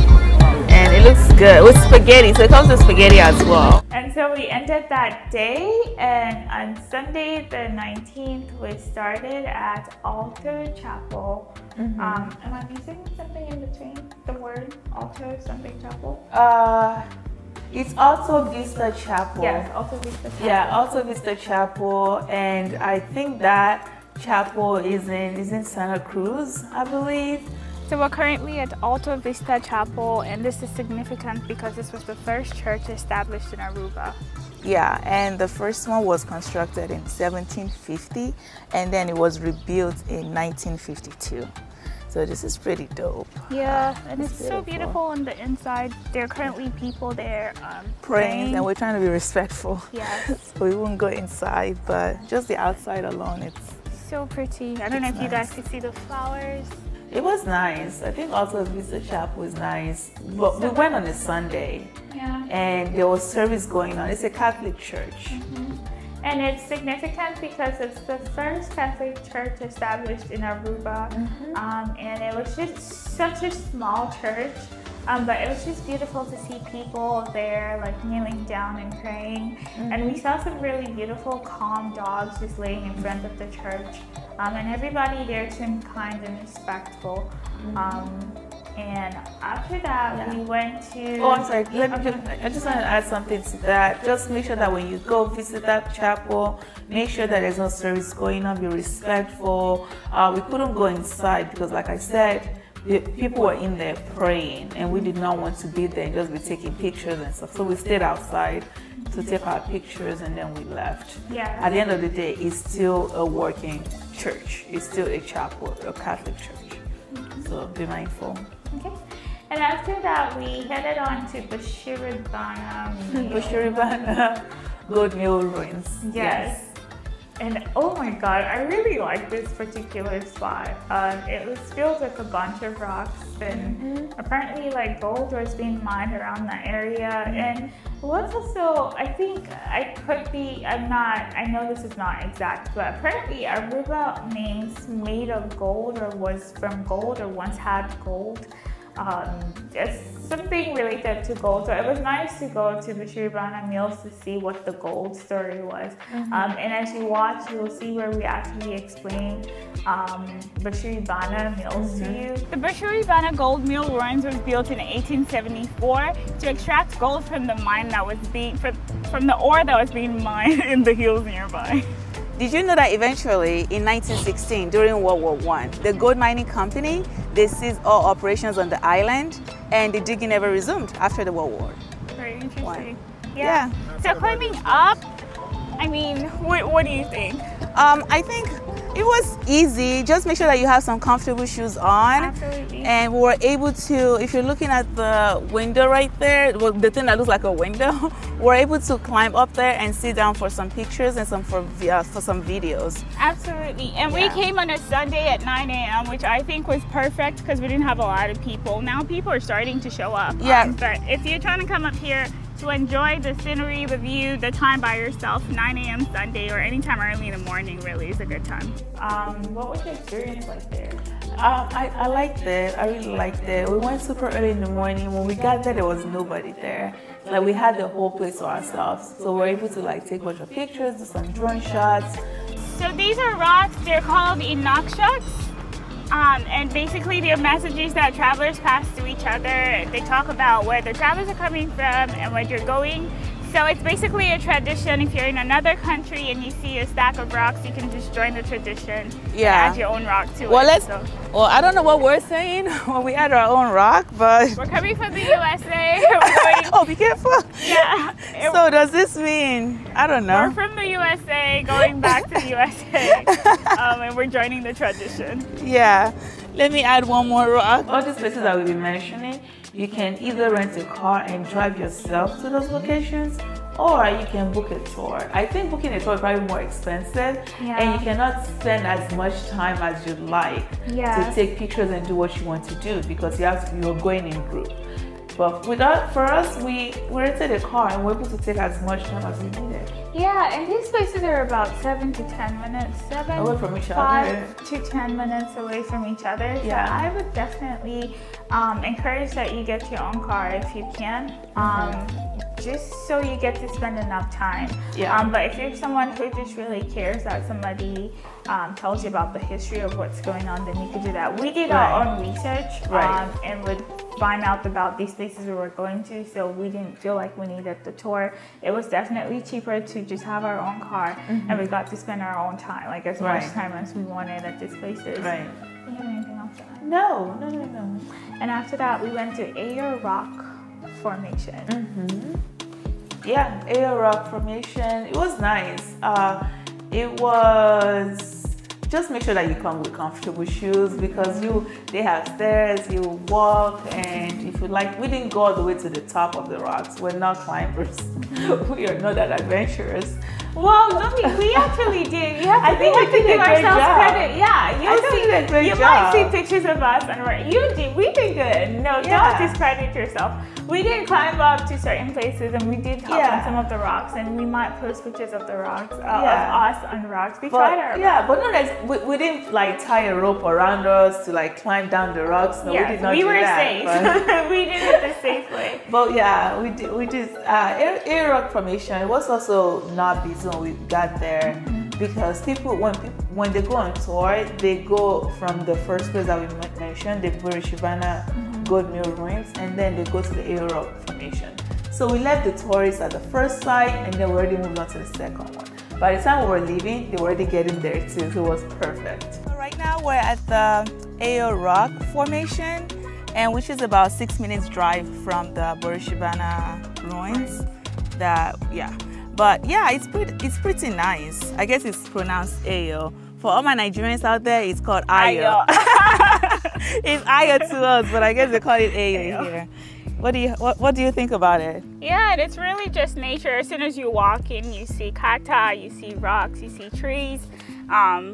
And it looks good with spaghetti, so it comes with spaghetti as well.
And so we ended that day, and on Sunday the 19th we started at Alto Chapel. Am I missing something in between the word Alto something chapel?
It's Alto Vista Chapel.
Yes, Alto Vista Chapel.
Yeah, Alto Vista Chapel, and I think that chapel is in Santa Cruz, I believe.
So we're currently at Alto Vista Chapel, and this is significant because this was the first church established in Aruba.
Yeah, and the first one was constructed in 1750, and then it was rebuilt in 1952. So this is pretty dope.
Yeah, and it's so beautiful on the inside. There are currently people there praying,
and we're trying to be respectful.
Yes.
We won't go inside, but just the outside alone, it's
so pretty. I don't know if you guys could see the flowers.
It was nice. I think also Vista Chapel was nice. But we went on a Sunday, and there was service going on. It's a Catholic church.
And it's significant because it's the first Catholic church established in Aruba. And it was just such a small church. But it was just beautiful to see people there like kneeling down and praying. And we saw some really beautiful, calm dogs just laying in front of the church. And everybody there seemed kind and respectful. And after that, we went to...
Oh, I'm sorry. I just want to add something to that. Just make sure that when you go visit that chapel, make sure that there's no service going on. Be respectful. We couldn't go inside because, like I said, people were in there praying, and we did not want to be there and just be taking pictures and stuff. So we stayed outside to take our pictures, and then we left. At the end of the day, it's still a working church. It's still a chapel, a Catholic church. So be mindful.
Okay. And after that, we headed on to Bushiribana.
Bushiribana Gold Mill Ruins.
Yes. And oh my god, I really like this particular spot. It was filled with a bunch of rocks, and apparently like gold was being mined around that area. And what's also, I think I could be, I know this is not exact, but apparently Aruba means made of gold or was from gold or once had gold. It's something related to gold. So it was nice to go to Bushiribana Mills to see what the gold story was. And as you watch, you will see where we actually explain Bushiribana Mills to you. The Bushiribana Gold Mill Ruins was built in 1874 to extract gold from the mine that was from the ore that was being mined in the hills nearby.
Did you know that eventually, in 1916, during World War I, the gold mining company, they ceased all operations on the island, and the digging never resumed after the World War?
very interesting. Yeah. So climbing up, I mean, what do you think?
I think it was easy. Just make sure that you have some comfortable shoes on.
Absolutely.
And we were able to, if you're looking at the window right there, well, the thing that looks like a window, we're able to climb up there and sit down for some pictures and for some videos.
Absolutely. And we came on a Sunday at 9 a.m., which I think was perfect because we didn't have a lot of people. Now people are starting to show up.
Yeah.
But if you're trying to come up here to enjoy the scenery, the view, the time by yourself, 9 a.m. Sunday or anytime early in the morning really is a good time. What was your experience like there?
I liked it. I really liked it. We went super early in the morning. When we got there was nobody there. Like we had the whole place to ourselves. So we were able to like take a bunch of pictures, do some drone shots.
So these are rocks, they're called inakshaks. And basically they're messages that travelers pass to each other. They talk about where the travelers are coming from and where you're going. So it's basically a tradition. If you're in another country and you see a stack of rocks, you can just join the tradition and add your own rock to it.
Well, I don't know what we're saying when we add our own rock, but...
We're coming from the USA.
Oh, be careful.
Yeah.
So does this mean, I don't know.
We're from the USA, going back to the USA, and we're joining the tradition.
Yeah. Let me add one more rock. All these places that we've been mentioning, you can either rent a car and drive yourself to those locations, or you can book a tour. I think booking a tour is probably more expensive, and you cannot spend as much time as you'd like to take pictures and do what you want to do because you're going in group. But for us, we rented a car and we're able to take as much time as we needed.
Yeah, and these places are about 7 to 10 minutes.
Away from each other.
5 to 10 minutes away from each other. So I would definitely encourage that you get your own car if you can. Just so you get to spend enough time. But if you're someone who just really cares that somebody tells you about the history of what's going on, then you could do that. We did our own research and would find out about these places we were going to, so we didn't feel like we needed the tour. It was definitely cheaper to just have our own car, and we got to spend our own time, like as much time as we wanted at these places. Do you have anything else to add?
No.
And after that, we went to Ayo Rock Formation.
Yeah, Ayo Rock Formation. It was nice. It was just make sure that you come with comfortable shoes because they have stairs, you walk, and if you like, we didn't go all the way to the top of the rocks. We're not climbers. We are not that adventurous.
Well, no, we actually did.
I think we did a great job.
Credit. Yeah, you might see pictures of us and you did. We did good. No, don't discredit yourself. We did climb up to certain places and we did hop on some of the rocks, and we might post pictures of the rocks, of us on the rocks. We tried our best.
But not like we didn't like tie a rope around us to like climb down the rocks. No, we did not do that.
We were safe. We did it the safe way.
But yeah, we did. Ayo Rock Formation. It was also not busy when we got there because people when they go on tour, they go from the first place that we mentioned, the Bushiribana Gold Mill Ruins, and then they go to the Ayo Rock Formation. So we left the tourists at the first site, and then we already moved on to the second one. By the time we were leaving, they were already getting there too, so it was perfect. So right now we're at the Ayo Rock Formation, and which is about 6 minutes drive from the Bushiribana ruins. But yeah, it's pretty nice. I guess it's pronounced Ayo. For all my Nigerians out there, it's called Ayo. It's Ayo to us, but I guess they call it Ayo here. What do you think about it?
Yeah, it's really just nature. As soon as you walk in, you see cacti, you see rocks, you see trees.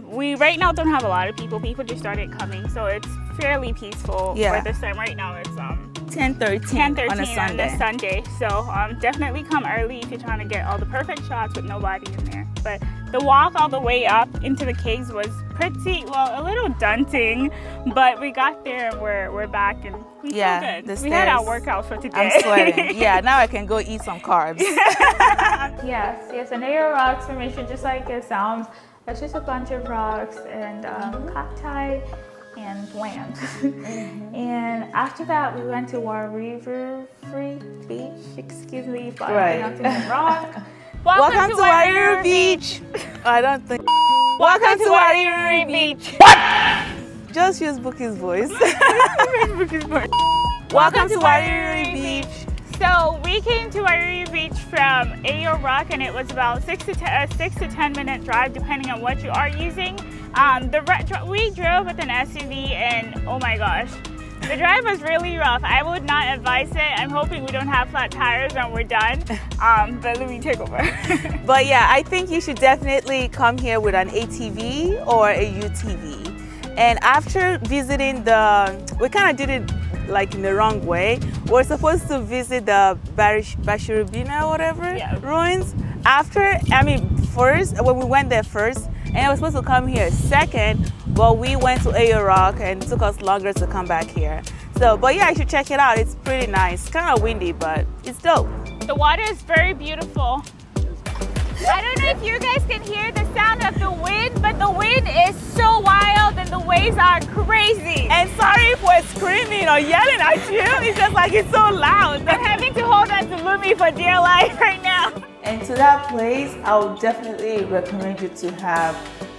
We right now don't have a lot of people. People just started coming, so it's fairly peaceful for this time. Right now it's
10:13 on a Sunday.
So definitely come early if you're trying to get all the perfect shots with nobody in there. But the walk all the way up into the caves was a little daunting, but we got there and we're back and we feel good. We had our workout for today.
I'm sweating. Yeah, now I can go eat some carbs.
Yes, an Ayo Rock Formation, just like it sounds. It's just a bunch of rocks and cacti and land. And after that, we went to Wariruri Beach. Excuse me if I'm pronouncing it wrong.
Welcome to Wariruri Beach. I don't think.
Welcome to Wariruri Beach.
What? Just use Bookie's voice. Welcome to Wariruri Beach.
So we came to Wariruri Beach from Ayo Rock, and it was about 6 to 10 minute drive depending on what you are using. We drove with an SUV, and oh my gosh, the drive was really rough. I would not advise it. I'm hoping we don't have flat tires when we're done. But let me take over.
But yeah, I think you should definitely come here with an ATV or a UTV. And after visiting we kind of did it like in the wrong way. We're supposed to visit the Bushiribana or whatever ruins first, when we went there first, and I was supposed to come here second, but we went to Ayo Rock and it took us longer to come back here. So, but yeah, you should check it out. It's pretty nice. Kind of windy, but it's dope.
The water is very beautiful. I don't know if you guys can hear the sound of the wind, but the wind is so wild and the waves are crazy.
And sorry if we're screaming or yelling at you. It's just like it's so loud.
I'm having to hold on to Lumi for dear life right now.
And to that place, I would definitely recommend you to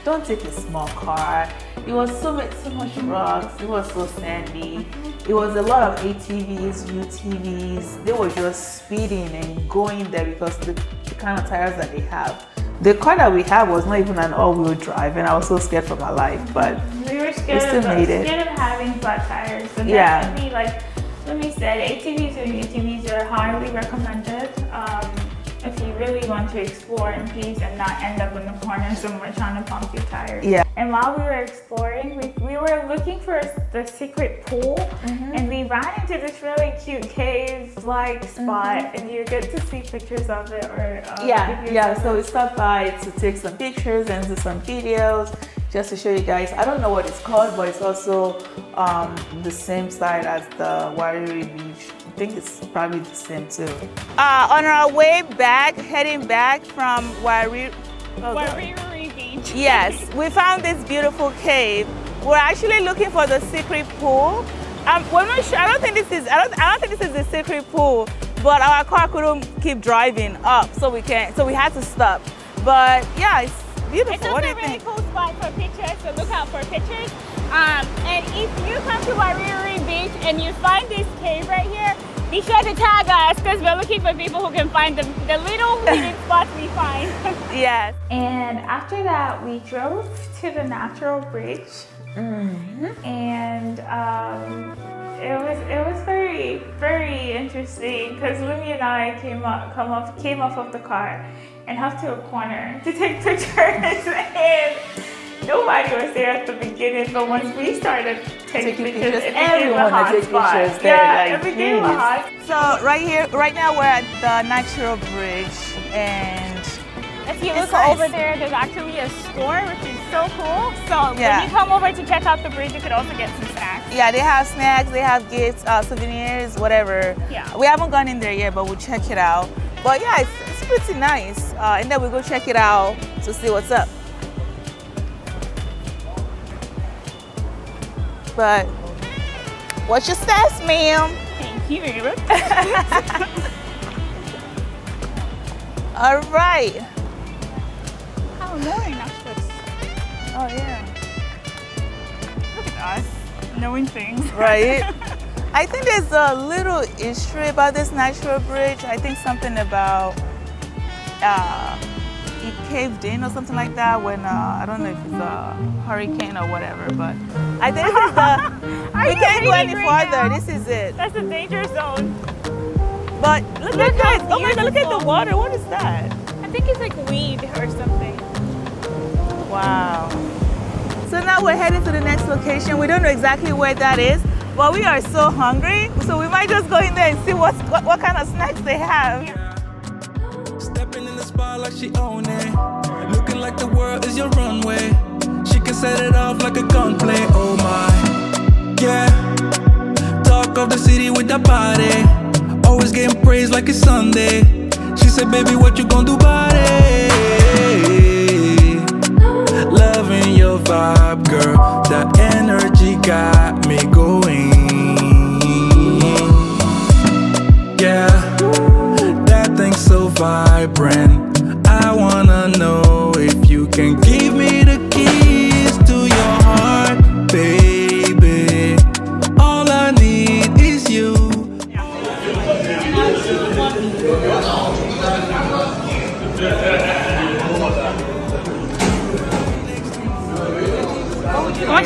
don't take a small car. It was so much rocks. It was so sandy. It was a lot of ATVs, UTVs. They were just speeding and going there because the kind of tires that they have. The car that we had was not even an all-wheel drive, and I was so scared for my life. But
we were scared of having flat tires. So definitely, like Lumi said, ATVs or UTVs are highly recommended. If you really want to explore in peace and not end up in the corner somewhere trying to pump your tires.
Yeah.
And while we were exploring, we were looking for the secret pool, and we ran into this really cute cave-like spot, and you get to see pictures of it.
So we stopped by to take some pictures and do some videos just to show you guys. I don't know what it's called, but it's also the same side as the Wariruri Beach. I think it's probably the same too. On our way back, heading back from Wariruri
Beach.
Yes, we found this beautiful cave. We're actually looking for the secret pool. We're not sure. I don't think this is the secret pool, but our car couldn't keep driving up, so we had to stop. But yeah, it's beautiful.
It's also a really cool spot for pictures, so look out for pictures. And if you come to Wariruri Beach and you find this cave right here, be sure to tag us because we're looking for people who can find the little hidden spots we find.
Yes.
And after that, we drove to the natural bridge, and it was very, very interesting because Lumi and I came off of the car and have to a corner to take pictures, and nobody was there at the beginning, but once we started taking pictures, everyone had taken pictures there. Yeah, it became a hot.
So right now we're at the natural bridge, and
if you look over there, there's actually a store, which is so cool. So when you come over to check out the bridge, you could also get some snacks.
Yeah, they have snacks, they have gifts, souvenirs, whatever.
Yeah.
We haven't gone in there yet, but we'll check it out. But yeah, it's pretty nice. And then we'll go check it out to see what's up. But what's your stats, ma'am?
Thank you very much.
All right.
Oh, morning, Netflix.
Oh, yeah.
Look at us, knowing things.
Right? I think there's a little history about this natural bridge. I think something about it caved in or something like that when, I don't know if it's a hurricane or whatever, but I think this is we can't go any farther. This is it.
That's a danger zone.
But look at this. Oh my God, look at the water. What is that?
I think it's like weed or something.
Wow. So now we're heading to the next location. We don't know exactly where that is, but we are so hungry. So we might just go in there and see what kind of snacks they have.
Stepping in the spot like she own it. Looking like the world is your runway. She can set it off like a gunplay. Oh my, yeah. Talk of the city with the body. Always getting praised like it's Sunday. She said, baby, what you gonna do about it? Loving your vibe, girl. That energy got me going. Yeah, that thing's so vibrant. I wanna know if you can give me the keys to your heart, baby. All I need is you.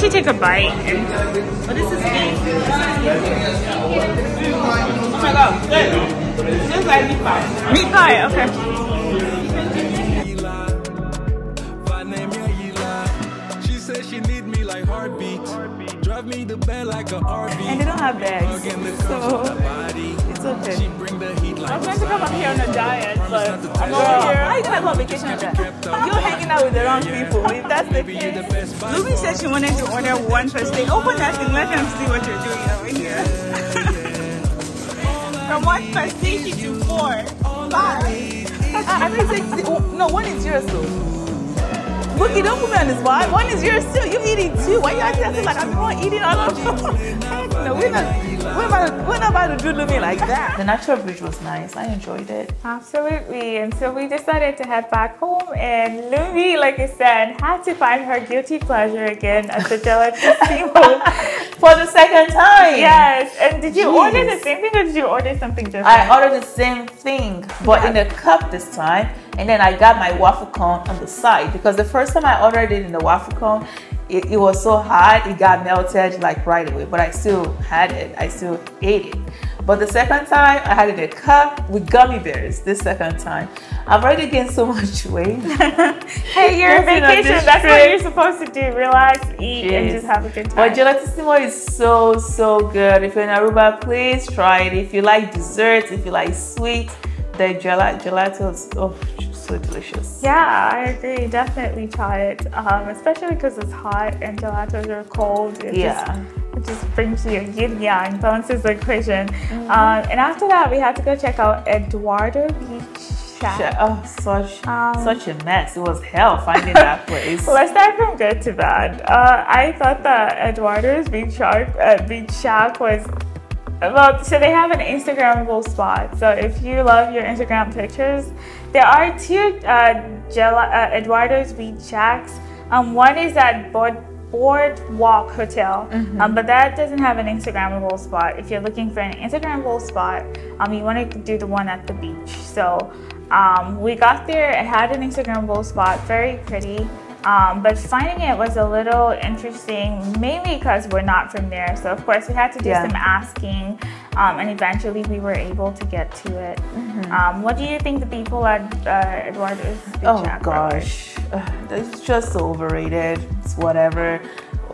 actually take a bite.
But this is meat. Oh my god. This is like meat pie.
Meat pie, okay.
She said she need me like heartbeats. Drive me the bed like a RV.
And they don't have bags, so it's okay.
I was meant to come up here on a diet, but I'm over
Girl,
here.
how you gonna go on vacation like that? You're hanging out with the wrong people. If that's the case.
Luby said she wanted to order one for steak. Open that thing, let them see what you're doing over here. From one pastechi to 4. 5.
I mean, it's like, no, one is yours though. Bookie, don't put me on the spot. One is yours too. You eating two. Why you acting like I'm the one eating all of them? No, we're not about to do me like that. The natural bridge was nice. I enjoyed it.
Absolutely. And so we decided to head back home, and Luby, like I said, had to find her guilty pleasure again at the Gelatissimo.
For the second time.
Yes. And did you order the same thing, or did you order something different?
I ordered the same thing, but in a cup this time. And then I got my waffle cone on the side, because the first time I ordered it in the waffle cone, it was so hot, it got melted like right away, but I still had it. I still ate it. But the second time, I had it in a cup with gummy bears. This second time, I've already gained so much weight.
Hey, you're on vacation. That's what you're supposed to do. Relax, eat, and just have a good time.
But Gelatissimo is so good. If you're in Aruba, please try it. If you like desserts, if you like sweet, the gelato is so delicious.
Yeah, I agree. Definitely try it, especially because it's hot and gelatos are cold. It just brings you yin yang, balances the equation. And after that, we had to go check out Eduardo Beach Shack.
Oh, such a mess. It was hell finding that place.
Let's start from good to bad. I thought that Eduardo's Beach Shack was, well, so they have an Instagrammable spot. So if you love your Instagram pictures, there are two Eduardo's Beach Shacks. One is at Boardwalk Hotel, but that doesn't have an Instagrammable spot. If you're looking for an Instagrammable spot, you want to do the one at the beach. So we got there, it had an Instagrammable spot, very pretty. But finding it was a little interesting, mainly because we're not from there. So of course we had to do some asking, and eventually we were able to get to it. What do you think the people at Eduardo's Beach Shack
gosh, it's just so overrated. It's whatever.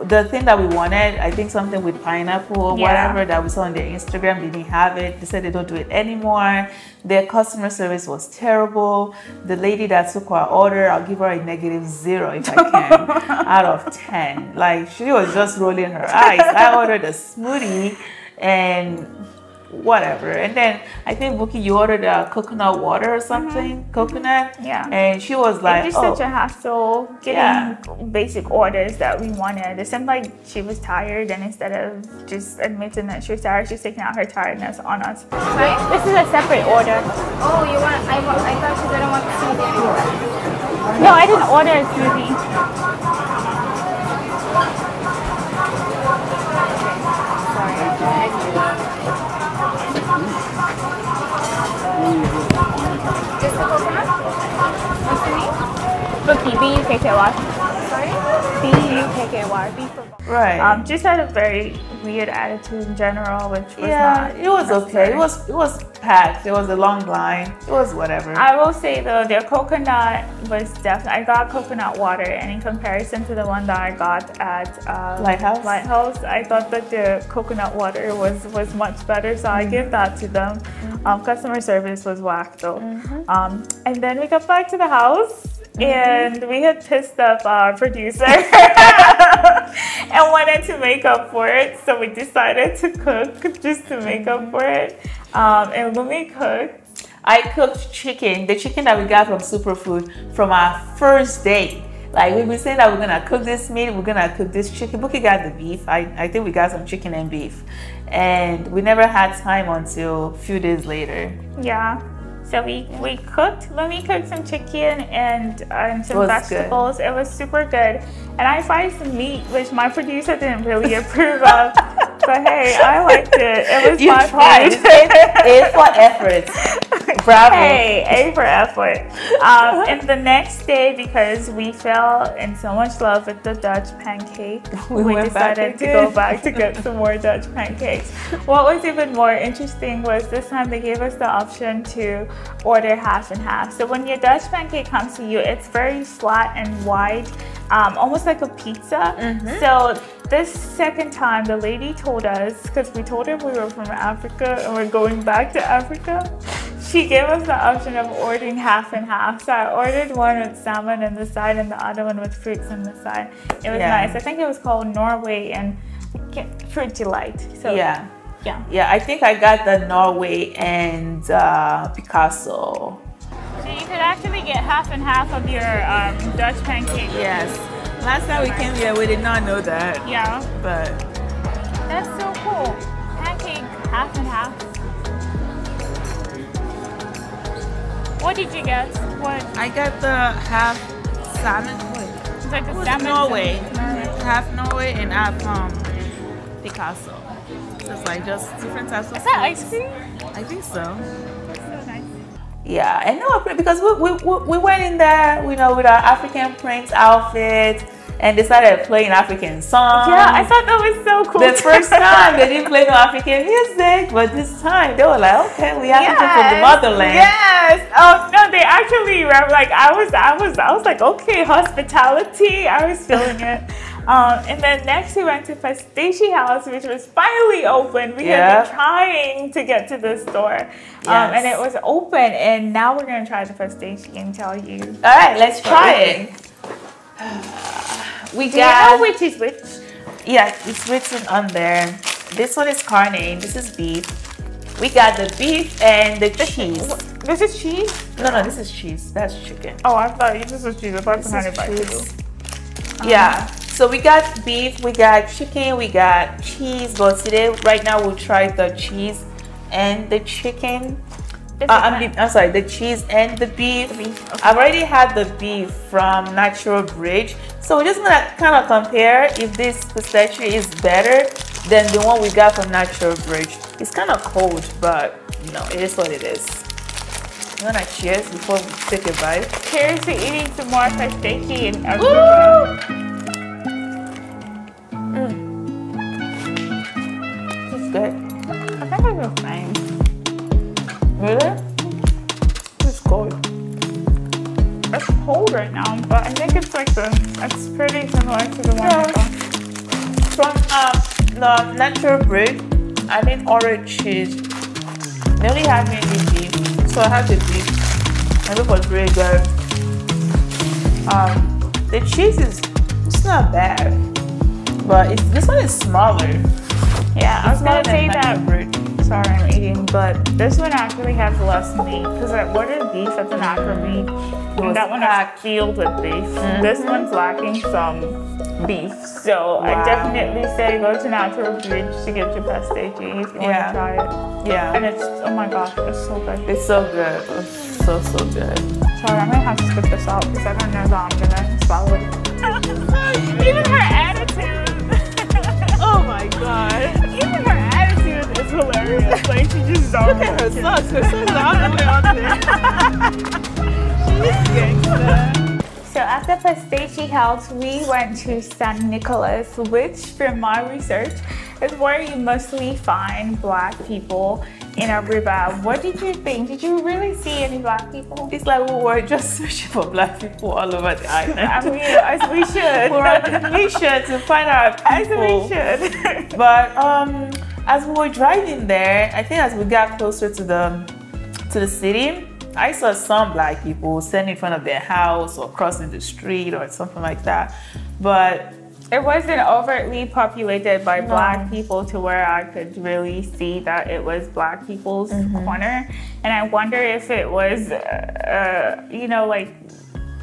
The thing that we wanted, I think something with pineapple or whatever that we saw on their Instagram, they didn't have it. They said they don't do it anymore. Their customer service was terrible. The lady that took our order, I'll give her a -0 if I can, out of 10. Like, she was just rolling her eyes. I ordered a smoothie and whatever, and then I think Bookie, you ordered a coconut water or something, coconut, and she was like,
it's just such a hassle getting basic orders that we wanted. It seemed like she was tired, and instead of just admitting that she was tired, she's taking out her tiredness on us.
Right?
This is a separate order.
Oh, you want? I thought you didn't want the smoothie anymore.
No, I didn't order a smoothie.
Just the coconut? What's the name?
Bookie, B-U-K-K-Y.
Sorry?
B-U-K-K-Y. B for
right.
Just had a very weird attitude in general, which was not.
It was okay. It was packed. It was a long line. It was whatever.
I will say though, their coconut was definitely. I got coconut water, and in comparison to the one that I got at Lighthouse, I thought that the coconut water was much better. So I give that to them. Customer service was whack though. And then we got back to the house. And we had pissed off our producer and wanted to make up for it. So we decided to cook just to make up for it. And when we cooked,
I cooked chicken, the chicken that we got from Superfood from our first day. Like, we've been saying that we're gonna cook this meat, we're gonna cook this chicken. Bookie got the beef. I think we got some chicken and beef. And we never had time until a few days later.
Yeah. So we cooked. Let me cook some chicken and some vegetables. It was super good. And I fried some meat, which my producer didn't really approve of. But hey, I liked it. It was
you
my
tried.
food.
It's for effort. Bravo.
Hey, A for effort. And the next day, because we fell in so much love with the Dutch pancake, we decided to go back to get some more Dutch pancakes. What was even more interesting was this time they gave us the option to order half and half. So when your Dutch pancake comes to you, it's very flat and wide, almost like a pizza. So this second time, the lady told us, because we told her we were from Africa and we're going back to Africa, she gave us the option of ordering half and half. So I ordered one with salmon on the side and the other one with fruits on the side. It was nice. I think it was called Norway and Fruit Delight. So
yeah, I think I got the Norway and Picasso.
So you could actually get half and half of your Dutch pancake.
Yes. Last time we came here, we did not know that.
Yeah.
But
that's so cool. Pancake, half and half. What did you get? What?
I got the half salmon.
It's like a salmon.
Norway. Half Norway and half Picasso. So it's like just different types of.
Is that ice cream?
I think so.
That's so nice.
Yeah, and no, because we went in there, you know, with our African Prince outfit, and they started playing African songs.
Yeah, I thought that was so cool.
The first time they didn't play no African music, but this time they were like, okay, we have to from the motherland.
Yes. Oh no, they actually like I was like, okay, hospitality. I was feeling it. And then next we went to Pastechi House, which was finally open. We had been trying to get to the store, and it was open. And now we're gonna try the Pastechi and tell you.
All right, let's try it.
Do you know which is which?
Yeah, it's written on there. This one is carne. This is beef. We got the beef and the cheese.
This is cheese?
No, this is cheese. That's chicken.
Oh, I thought this was cheese. I thought it was cheese.
Yeah. So we got beef, we got chicken, we got cheese. But today, right now, we'll try the cheese and the chicken. I'm sorry, the cheese and the beef. Okay. I've already had the beef from Natural Bridge. So we're just gonna kind of compare if this pistachio is better than the one we got from Natural Bridge. It's kind of cold, but you know, it is what it is. You wanna cheers before we take a bite?
Cheers to eating some more pastechi and Aruba.
It's good.
I think it was fine.
Really? It's cold.
It's cold right now, but I think it's like it's pretty similar to the one I got.
From the Natural Bridge, I didn't order cheese. They only had mainly beef, so I had the beef, and it was really good. The cheese it's not bad, but this one is smaller.
Yeah, I was gonna say that. Sorry, I'm eating, but this one actually has less meat because I ordered beef at the Natural Meat, and that one is filled with beef. This one's lacking some beef, so I definitely say go to Natural Bridge to get your pastechi if you want to try it. Yeah, and it's oh my gosh, it's so good.
It's so good. It's so good.
Sorry, I'm gonna have to spit this out because I don't know that I'm gonna swallow it. Even her attitude. Oh my god. Even her attitude is hilarious. Like she just don't. Look at her socks. Her socks are all the way up there. She's gangsta. So at the Pastechi House, we went to San Nicolás, which, from my research, is where you mostly find Black people in Aruba. What did you think? Did you really see any Black people?
It's like we were just searching for Black people all over the island.
I mean, as we should.
We're on a mission to find our people.
As we should.
But as we were driving there, I think as we got closer to the city, I saw some Black people standing in front of their house or crossing the street or something like that. But
it wasn't overtly populated by Black people to where I could really see that it was Black people's corner. And I wonder if it was, you know, like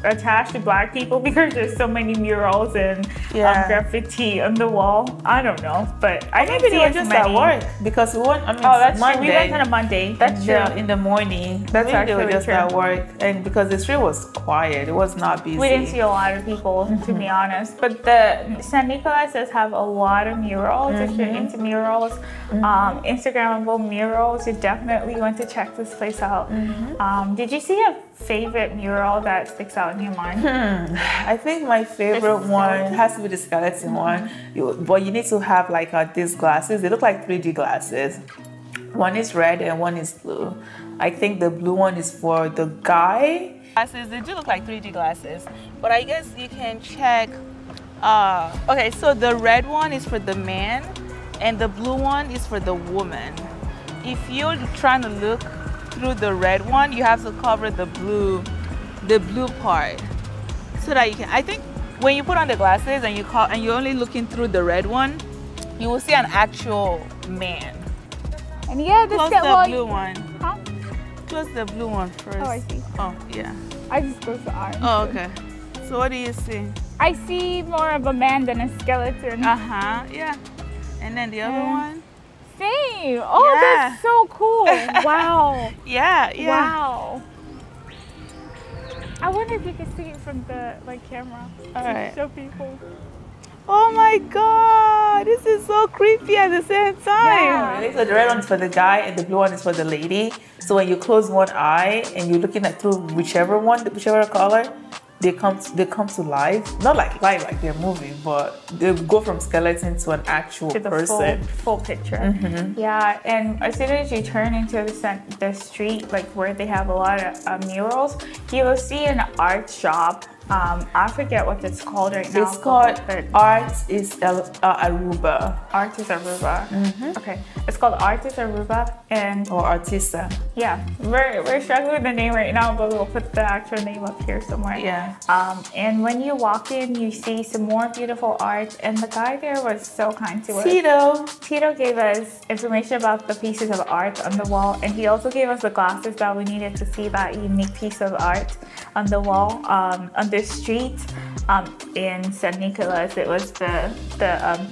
attached to Black people because there's so many murals and graffiti on the wall. I don't know, but I didn't see
just at work because we went. I mean,
that's
Monday,
true. We went on a Monday.
That's true. In the morning,
that's actually
just
true.
at work, and because the street was quiet, it was not busy.
We didn't see a lot of people, to be honest. But the San Nicolás does have a lot of murals. If you're into murals, Instagrammable murals, you definitely want to check this place out. Did you see a favorite mural that sticks out in your mind?
I think my favorite one has to be the skeleton one. But you need to have like these glasses. They look like 3D glasses. One is red and one is blue. I think the blue one is for the guy. Glasses, they do look like 3D glasses. But I guess you can check. Okay, so the red one is for the man and the blue one is for the woman. If you're trying to look through the red one, you have to cover the blue part so that you can. I think when you put on the glasses and you're only looking through the red one, you will see an actual man.
And yeah, this
Close the blue one.
Huh?
Close the blue one first.
Oh, I see.
Oh, yeah.
I just go to orange.
Oh, okay. So what do you see?
I see more of a man than a skeleton.
Yeah. And then the other one?
Same. Oh, that's so cool. Wow.
Yeah.
Wow. I wonder if you can see it from the camera.
All right.
Show people.
Oh my God, this is so creepy at the same time. Yeah. So the red one is for the guy and the blue one is for the lady. So when you close one eye and you're looking at through whichever color, they come to life. Not like live, like they're moving, but they go from skeleton to an actual person.
Full picture. Yeah, and as soon as you turn into the street, like where they have a lot of murals, you will see an art shop. I forget what it's called right now.
It's called Art is Aruba.
Art is Aruba. Okay, it's called Art is Aruba
or Artista.
Yeah, we're struggling with the name right now, but we'll put the actual name up here somewhere.
Yeah.
And when you walk in, you see some more beautiful art, and the guy there was so kind to us. Tito gave us information about the pieces of art on the wall, and he also gave us the glasses that we needed to see that unique piece of art on the wall. On the street in San Nicolás, it was the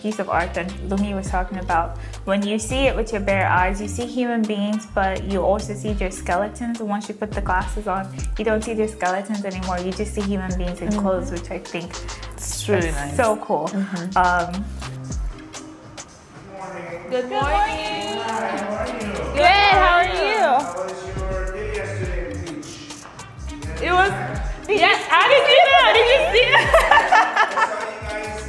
piece of art that Lumi was talking about. When you see it with your bare eyes, you see human beings, but you also see their skeletons. And once you put the glasses on, you don't see their skeletons anymore. You just see human beings in clothes, which I think
is really nice.
So cool.
Good morning.
Good. How are you?
How was your day yesterday at the beach?
It was.
Yes, how did you know? Did you see it?
I saw you guys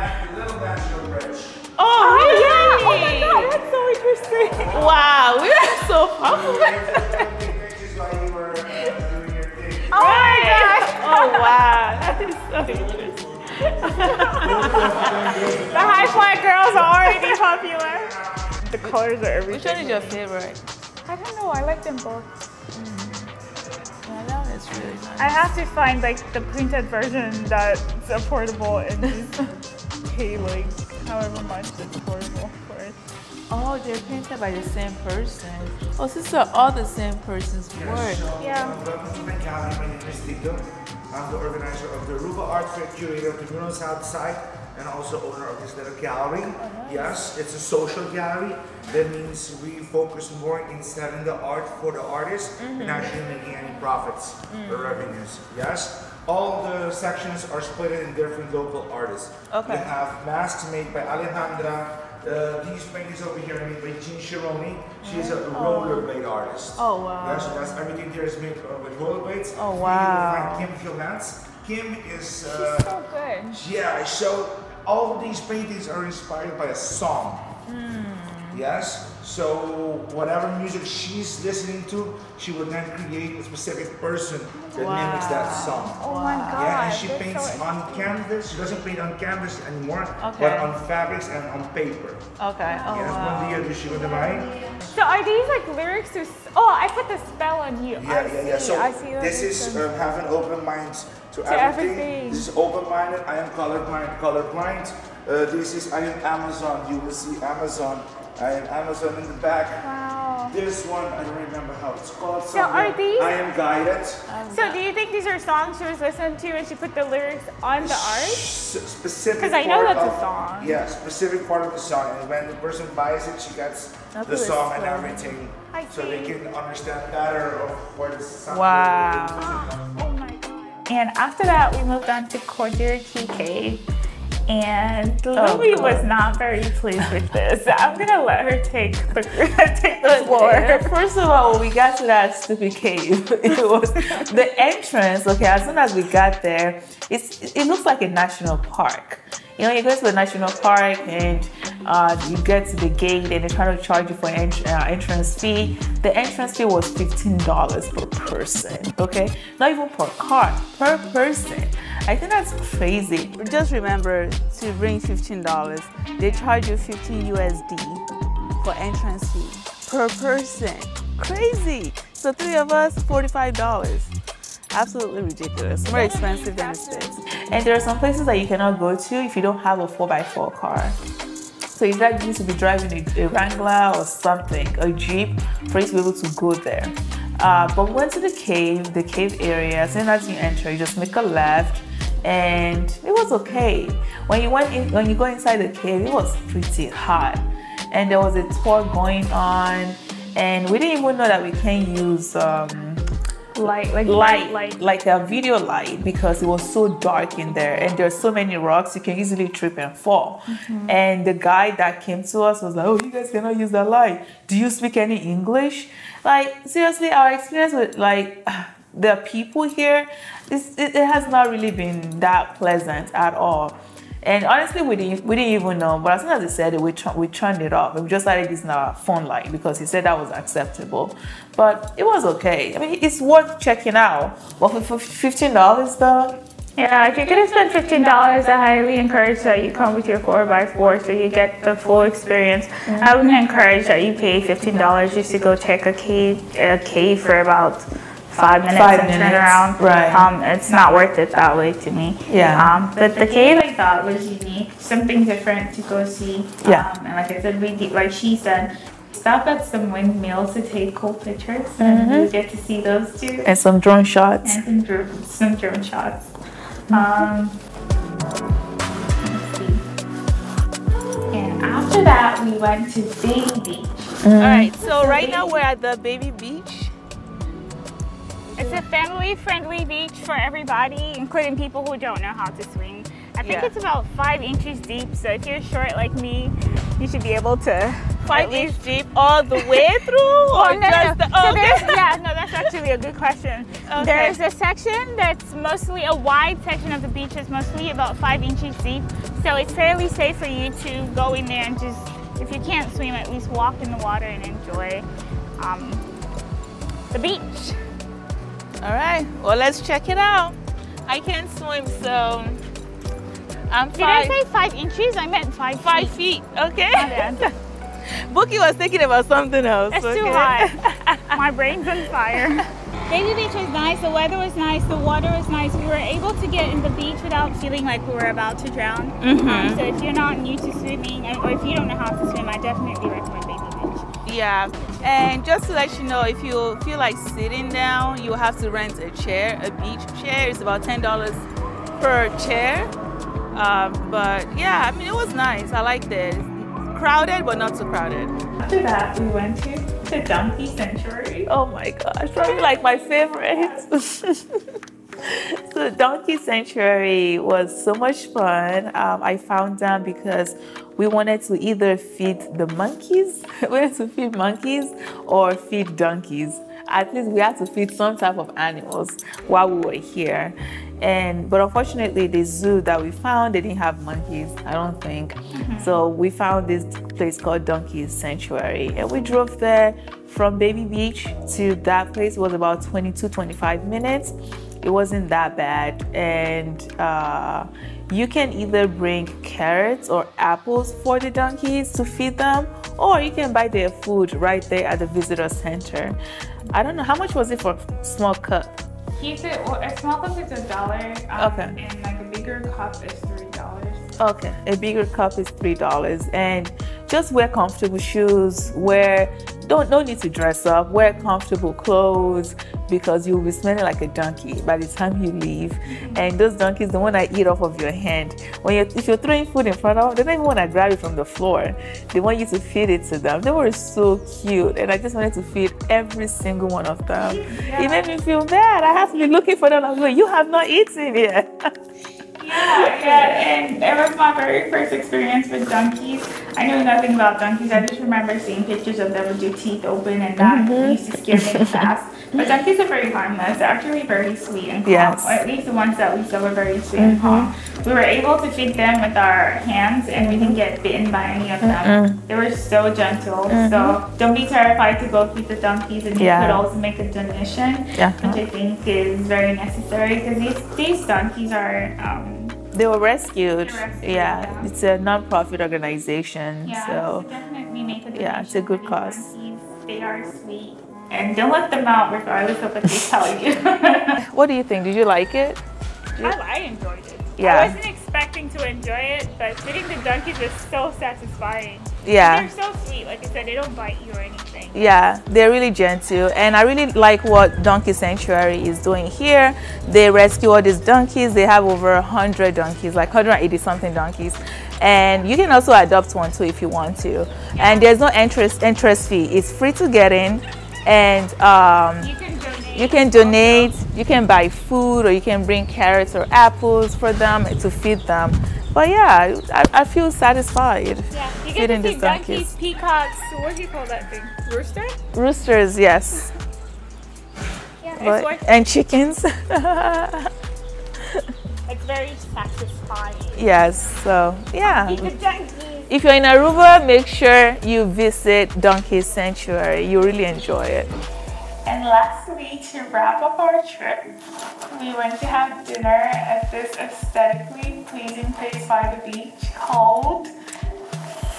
at the Little National Bridge.
Oh, yeah! Oh my God, that's so interesting.
Wow, we are so popular.
You took pictures while you were doing your thing.
Oh my gosh!
Oh wow, that is so interesting.
The high fly girls are already popular. The colors are everything.
Which one is your favorite?
I don't know. I like them both.
That's really nice.
I have to find the printed version that's affordable and just pay however much it's affordable for it.
Oh, they're printed by the same person. Oh, so these are all the same person's work.
Yeah.
Welcome to my gallery. My name is Tito. I'm the organizer of the Aruba Art Fair, curator of the murals outside, and also owner of this little gallery.
Oh, nice.
Yes, it's a social gallery. That means we focus more in selling the art for the artists and actually making any profits or revenues. Yes, all the sections are split in different local artists.
Okay.
We have masks made by Alejandra. These paintings over here are made by Jean Chironi. She's a rollerblade artist.
Oh wow.
Yes, so that's everything there is made with rollerblades.
Oh wow.
You will find Kim Philnance. Kim is
She's so good.
yeah, so all of these paintings are inspired by a song. Yes, so whatever music she's listening to, she would then create a specific person that mimics that song.
Oh my God.
Yeah, and she paints on canvas. She doesn't paint on canvas anymore, but on fabrics and on paper.
Okay. Oh
Yes,
wow.
bom dia, Bushiribana.
So are these lyrics to? Oh, I put the spell on you.
Yeah. So
I see
this is have an open mind to everything. This is open-minded. I am colorblind. This is I am Amazon. You will see Amazon. I am Amazon in the back.
Wow.
This one, I don't remember how it's called.
So are these?
I Am Guided.
So do you think these are songs she was listening to and she put the lyrics on the art?
Specific.
Because I know that's a song.
Yeah, specific part of the song. And when the person buys it, she gets the song and everything. So they can understand better of what is song.
Wow.
Oh my God. And after that, we moved on to Quadikiriki Cave. And Lily was not very pleased with this. I'm gonna let her take the floor.
First of all, when we got to that stupid cave, it was the entrance. Okay, as soon as we got there, it looks like a national park. You know, you go to the national park and you get to the gate and they try to charge you for entrance fee. The entrance fee was $15 per person. Okay, not even per car, per person. I think that's crazy.
Just remember to bring $15. They charge you 15 USD for entrance fee per person. Crazy. So 3 of us, $45. Absolutely ridiculous. More expensive than the States.
And there are some places that you cannot go to if you don't have a 4x4 car. So you need to be driving a Wrangler or something, a Jeep, for you to be able to go there. But we went to the cave area. As soon as you enter, you just make a left, and it was okay. When you go inside the cave, it was pretty hot, and there was a tour going on, and we didn't even know that we can use like a video light because it was so dark in there, and there's so many rocks you can easily trip and fall. And the guy that came to us was like, "Oh, you guys cannot use that light. Do you speak any English?" Like, seriously, our experience with like the people here, it has not really been that pleasant at all. And honestly, we didn't even know. But as soon as he said it, we turned it off. We just started using our phone light because he said that was acceptable. But it was okay. I mean, it's worth checking out. But for $15 though?
Yeah, if you're gonna spend $15, I highly encourage that you come with your 4x4 so you get the full experience. I wouldn't encourage that you pay $15 just to go check a cave for about 5 minutes and turn around. Right. It's not worth it that way to me.
Yeah.
But the cave I thought was unique, something different to go see.
Yeah.
And like I said, like she said, stop at some windmills to take cool pictures, and you get to see those too.
And some drone shots.
And some drone shots. Let's see. And after that, we went to Baby Beach.
All right, so right now we're at the Baby Beach.
It's a family-friendly beach for everybody, including people who don't know how to swim. I think it's about 5 inches deep, so if you're short like me, you should be able to
5 inches deep all the way through, or
that's actually a good question.
Okay.
There's a section that's mostly a wide section of the beach is mostly about 5 inches deep, so it's fairly safe for you to go in there and just, if you can't swim, at least walk in the water and enjoy the beach.
All right, well, let's check it out. I can't swim, so I'm 5.
Did I say 5 inches? I meant 5
feet. Okay. Bookie was thinking about something else.
It's too hot. My brain's on fire. Baby Beach was nice. The weather was nice. The water was nice. We were able to get in the beach without feeling like we were about to drown. So if you're not new to swimming, or if you don't know how to swim, I definitely recommend Baby Beach.
Yeah, and just to let you know, if you feel like sitting down, you have to rent a chair, a beach chair. It's about $10 per chair. But yeah, I mean, it was nice. I liked it. Crowded, but not too crowded.
After that, we went to the Donkey Sanctuary.
Oh my gosh, probably like my favorite. So Donkey Sanctuary was so much fun. I found them because we wanted to either feed the monkeys, we wanted to feed monkeys or feed donkeys. At least we had to feed some type of animals while we were here. But unfortunately, the zoo that we found, they didn't have monkeys, I don't think. So we found this place called Donkey Sanctuary, and we drove there from Baby Beach to that place. It was about 22-25 minutes. It wasn't that bad, and you can either bring carrots or apples for the donkeys to feed them, or you can buy their food right there at the visitor center. I don't know, how much was it for a small cup?
A small cup is $1, and like a bigger cup is $3.
Okay, a bigger cup is $3, and just wear comfortable shoes, don't need to dress up, wear comfortable clothes, because you'll be smelling like a donkey by the time you leave. And those donkeys don't want to eat off of your hand. If you're throwing food in front of them, they don't even want to grab it from the floor. They want you to feed it to them. They were so cute, and I just wanted to feed every single one of them. It made me feel bad. I have to be looking for them. I was like, you have not eaten yet.
And it was my very first experience with donkeys. I knew nothing about donkeys. I just remember seeing pictures of them with their teeth open, and that used to scare me fast. But donkeys are very harmless. They're actually very sweet and calm. Or at least the ones that we saw were very sweet and calm. We were able to feed them with our hands, and we didn't get bitten by any of them. They were so gentle. So don't be terrified to go feed the donkeys, and you could also make a donation, which I think is very necessary, because these donkeys are
they were rescued. It's a non-profit organization.
So definitely make a donation.
It's a good cause.
They are sweet. And don't let them out regardless of what they tell you.
What do you think? Did you like it?
I enjoyed it.
Yeah.
I wasn't expecting to enjoy it, but feeding the donkeys was so satisfying.
Yeah.
They're so sweet. Like I said, they don't bite you or anything.
Yeah, they're really gentle. And I really like what Donkey Sanctuary is doing here. They rescue all these donkeys. They have over 100 donkeys, like 180 something donkeys. And you can also adopt one too if you want to. And there's no interest fee. It's free to get in. And you can donate, you can buy food, or you can bring carrots or apples for them to feed them. But yeah, I feel satisfied feeding these donkeys.
Peacocks, what do you call that thing? Rooster?
Roosters, yes. And chickens.
It's very satisfying.
Yes, so yeah. If you're in Aruba, make sure you visit Donkey Sanctuary. You really enjoy it.
And lastly, to wrap up our trip, we went to have dinner at this aesthetically pleasing place by the beach called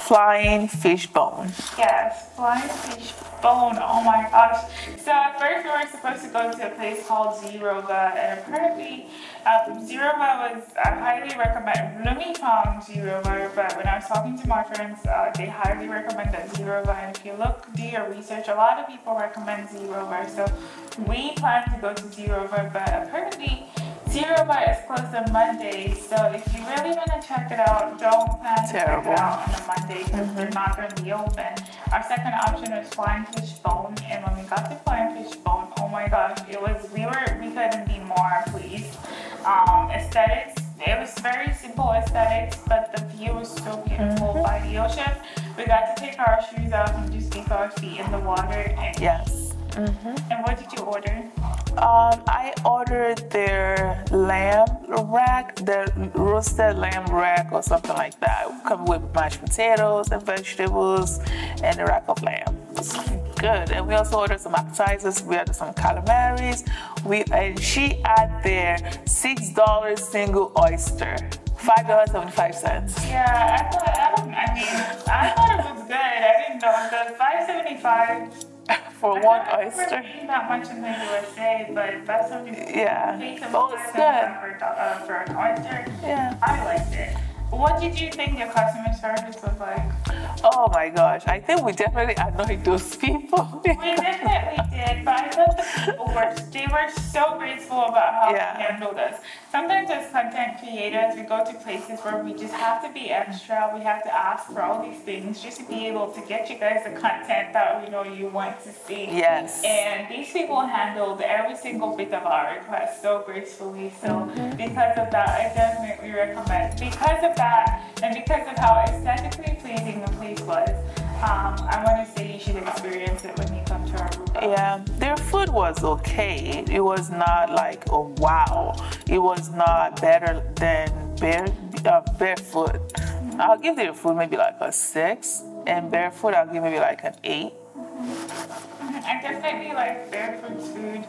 Flying Fishbone.
Yes, Flying Fishbone. Oh my gosh. So at first we were supposed to go to a place called Zirova, and apparently Zirova was, I highly recommend. Lumi found Zirova, but when I was talking to my friends, they highly recommend that Zirova. And if you do your research, a lot of people recommend Zirova. So we plan to go to Zirova, but apparently Zirova is closed on Mondays. So if you really want to check it out, don't plan to check it out on a Monday, because they're not going to be open. Our second option was Flying Fishbone, and when we got to Flying Fishbone, oh my gosh, we couldn't be more pleased. Aesthetics, it was very simple aesthetics, but the view was so beautiful by the ocean. We got to take our shoes off and just dip our feet in the water. And And what did you order?
I ordered their lamb rack, the roasted lamb rack or something like that. Come with mashed potatoes and vegetables and a rack of lamb. It's good. And we also ordered some appetizers. We ordered some calamaris. And she had their $6 single oyster. $5.75.
Yeah, I thought it was good. I didn't know the $5.75
for one oyster.
I never eaten that much in the USA, but $5.75.
Yeah, but it's good
for an oyster.
Yeah,
I liked it. What did you think your customer service was like?
Oh my gosh, I think we definitely annoyed those people.
We definitely did, but I thought the people were so grateful about how they handled us. Sometimes as content creators, we go to places where we just have to be extra. We have to ask for all these things just to be able to get you guys the content that we know you want to see.
Yes.
And these people handled every single bit of our request so gracefully. So because of that, I definitely recommend. Because of that, and because of how aesthetically pleasing the place was, I want to say you should experience it when you come to Aruba.
Yeah, their food was okay. It was not like a wow. It was not better than Barefoot. I'll give their food maybe like a 6, and Barefoot I'll give maybe like an 8.
I definitely like Barefoot's food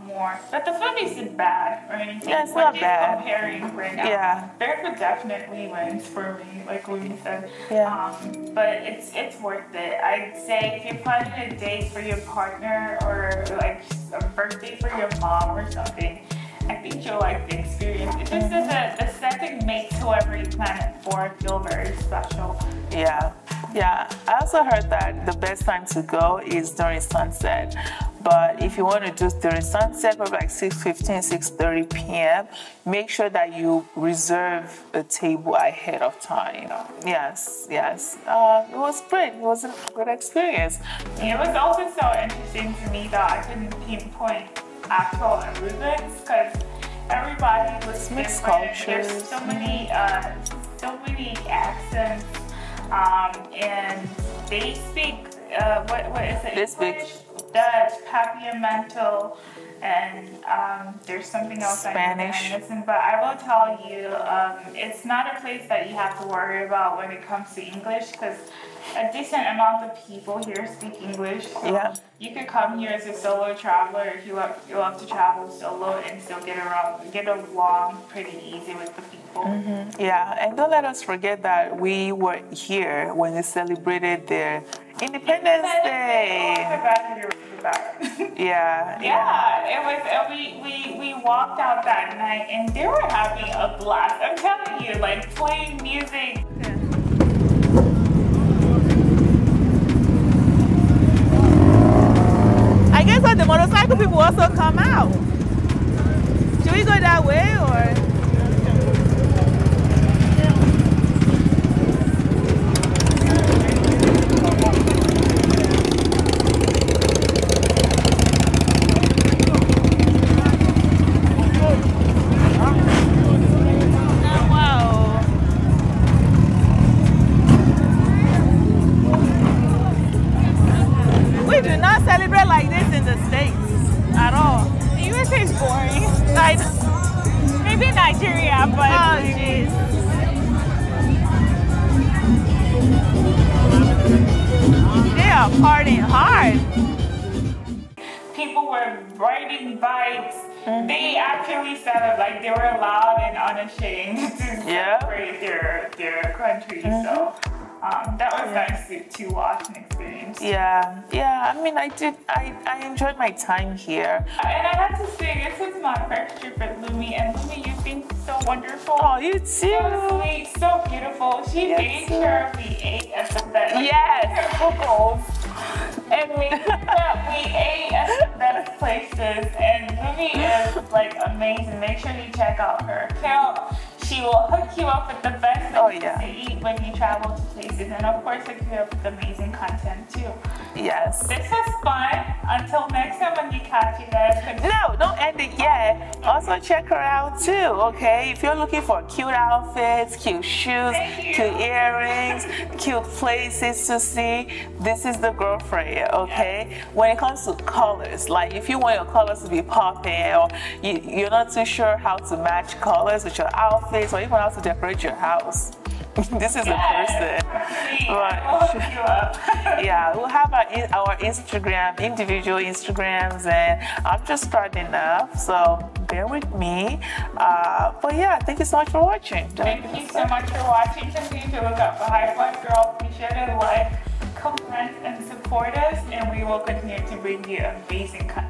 more. But the food isn't bad or anything.
Yeah, it's not bad.
Comparing right now.
Yeah.
Barefoot definitely wins for me, like we said.
Yeah.
But it's worth it. I'd say if you're planning a date for your partner or like a birthday for your mom or something, I think you'll like the experience. It's just that the setting makes whoever you plan it for feel very special.
Yeah. Yeah, I also heard that the best time to go is during sunset. But if you want to do during sunset, probably like 6:15, 6:30 p.m., make sure that you reserve a table ahead of time. Yes. It was great. It was a good experience.
It was also so interesting to me that I couldn't pinpoint actual Arubans because everybody was
mixed
different.
cultures.
There's so many accents, and they speak what is it?
They speak
Dutch, Papiamento, and there's something else
Spanish.
I'm missing. But I will tell you, it's not a place that you have to worry about when it comes to English because a decent amount of people here speak English. So you could come here as a solo traveler if you love to travel solo and still get along pretty easy with the people.
Yeah, and don't let us forget that we were here when they celebrated their Independence Day.
Oh, I forgot you were back.
Yeah.
It was. We walked out that night and they were having a blast. I'm telling you, like playing music.
I guess the motorcycle people also come out. Should we go that way or? We do not celebrate like this in the States at all.
USA is boring.
Like,
maybe Nigeria, but
oh jeez. They are partying hard.
People were riding bikes. They actually said like they were loud and unashamed to celebrate their country. So that was nice to watch and experience.
Yeah. I mean, I enjoyed my time here.
And I have to say, this was my first trip at Lumi, and Lumi, you've been so wonderful.
Oh, you too.
So sweet, so beautiful. She made sure we ate at the best.
Yes.
And made sure that we ate at the best places. And Lumi is like amazing. Make sure you check out her account. She will hook you up with the best things to eat when you travel to places, and of course hook you up with amazing content too.
Yes.
This was fun. Until next time when you catch you guys.
No, don't end it yet. Also check her out too, okay? If you're looking for cute outfits, cute shoes, cute earrings, cute places to see, this is the girl for you, okay? When it comes to colors, like if you want your colors to be popping or you're not too sure how to match colors with your outfits or even how to decorate your house, this is the person. Yeah, we'll have our Instagram, individual Instagrams, and I'm just starting up, so bear with me. But yeah, thank you so much for watching.
Thank you so much for watching. Continue to look up for High Flight Girls. Be sure to like, comment, and support us, and we will continue to bring you amazing content.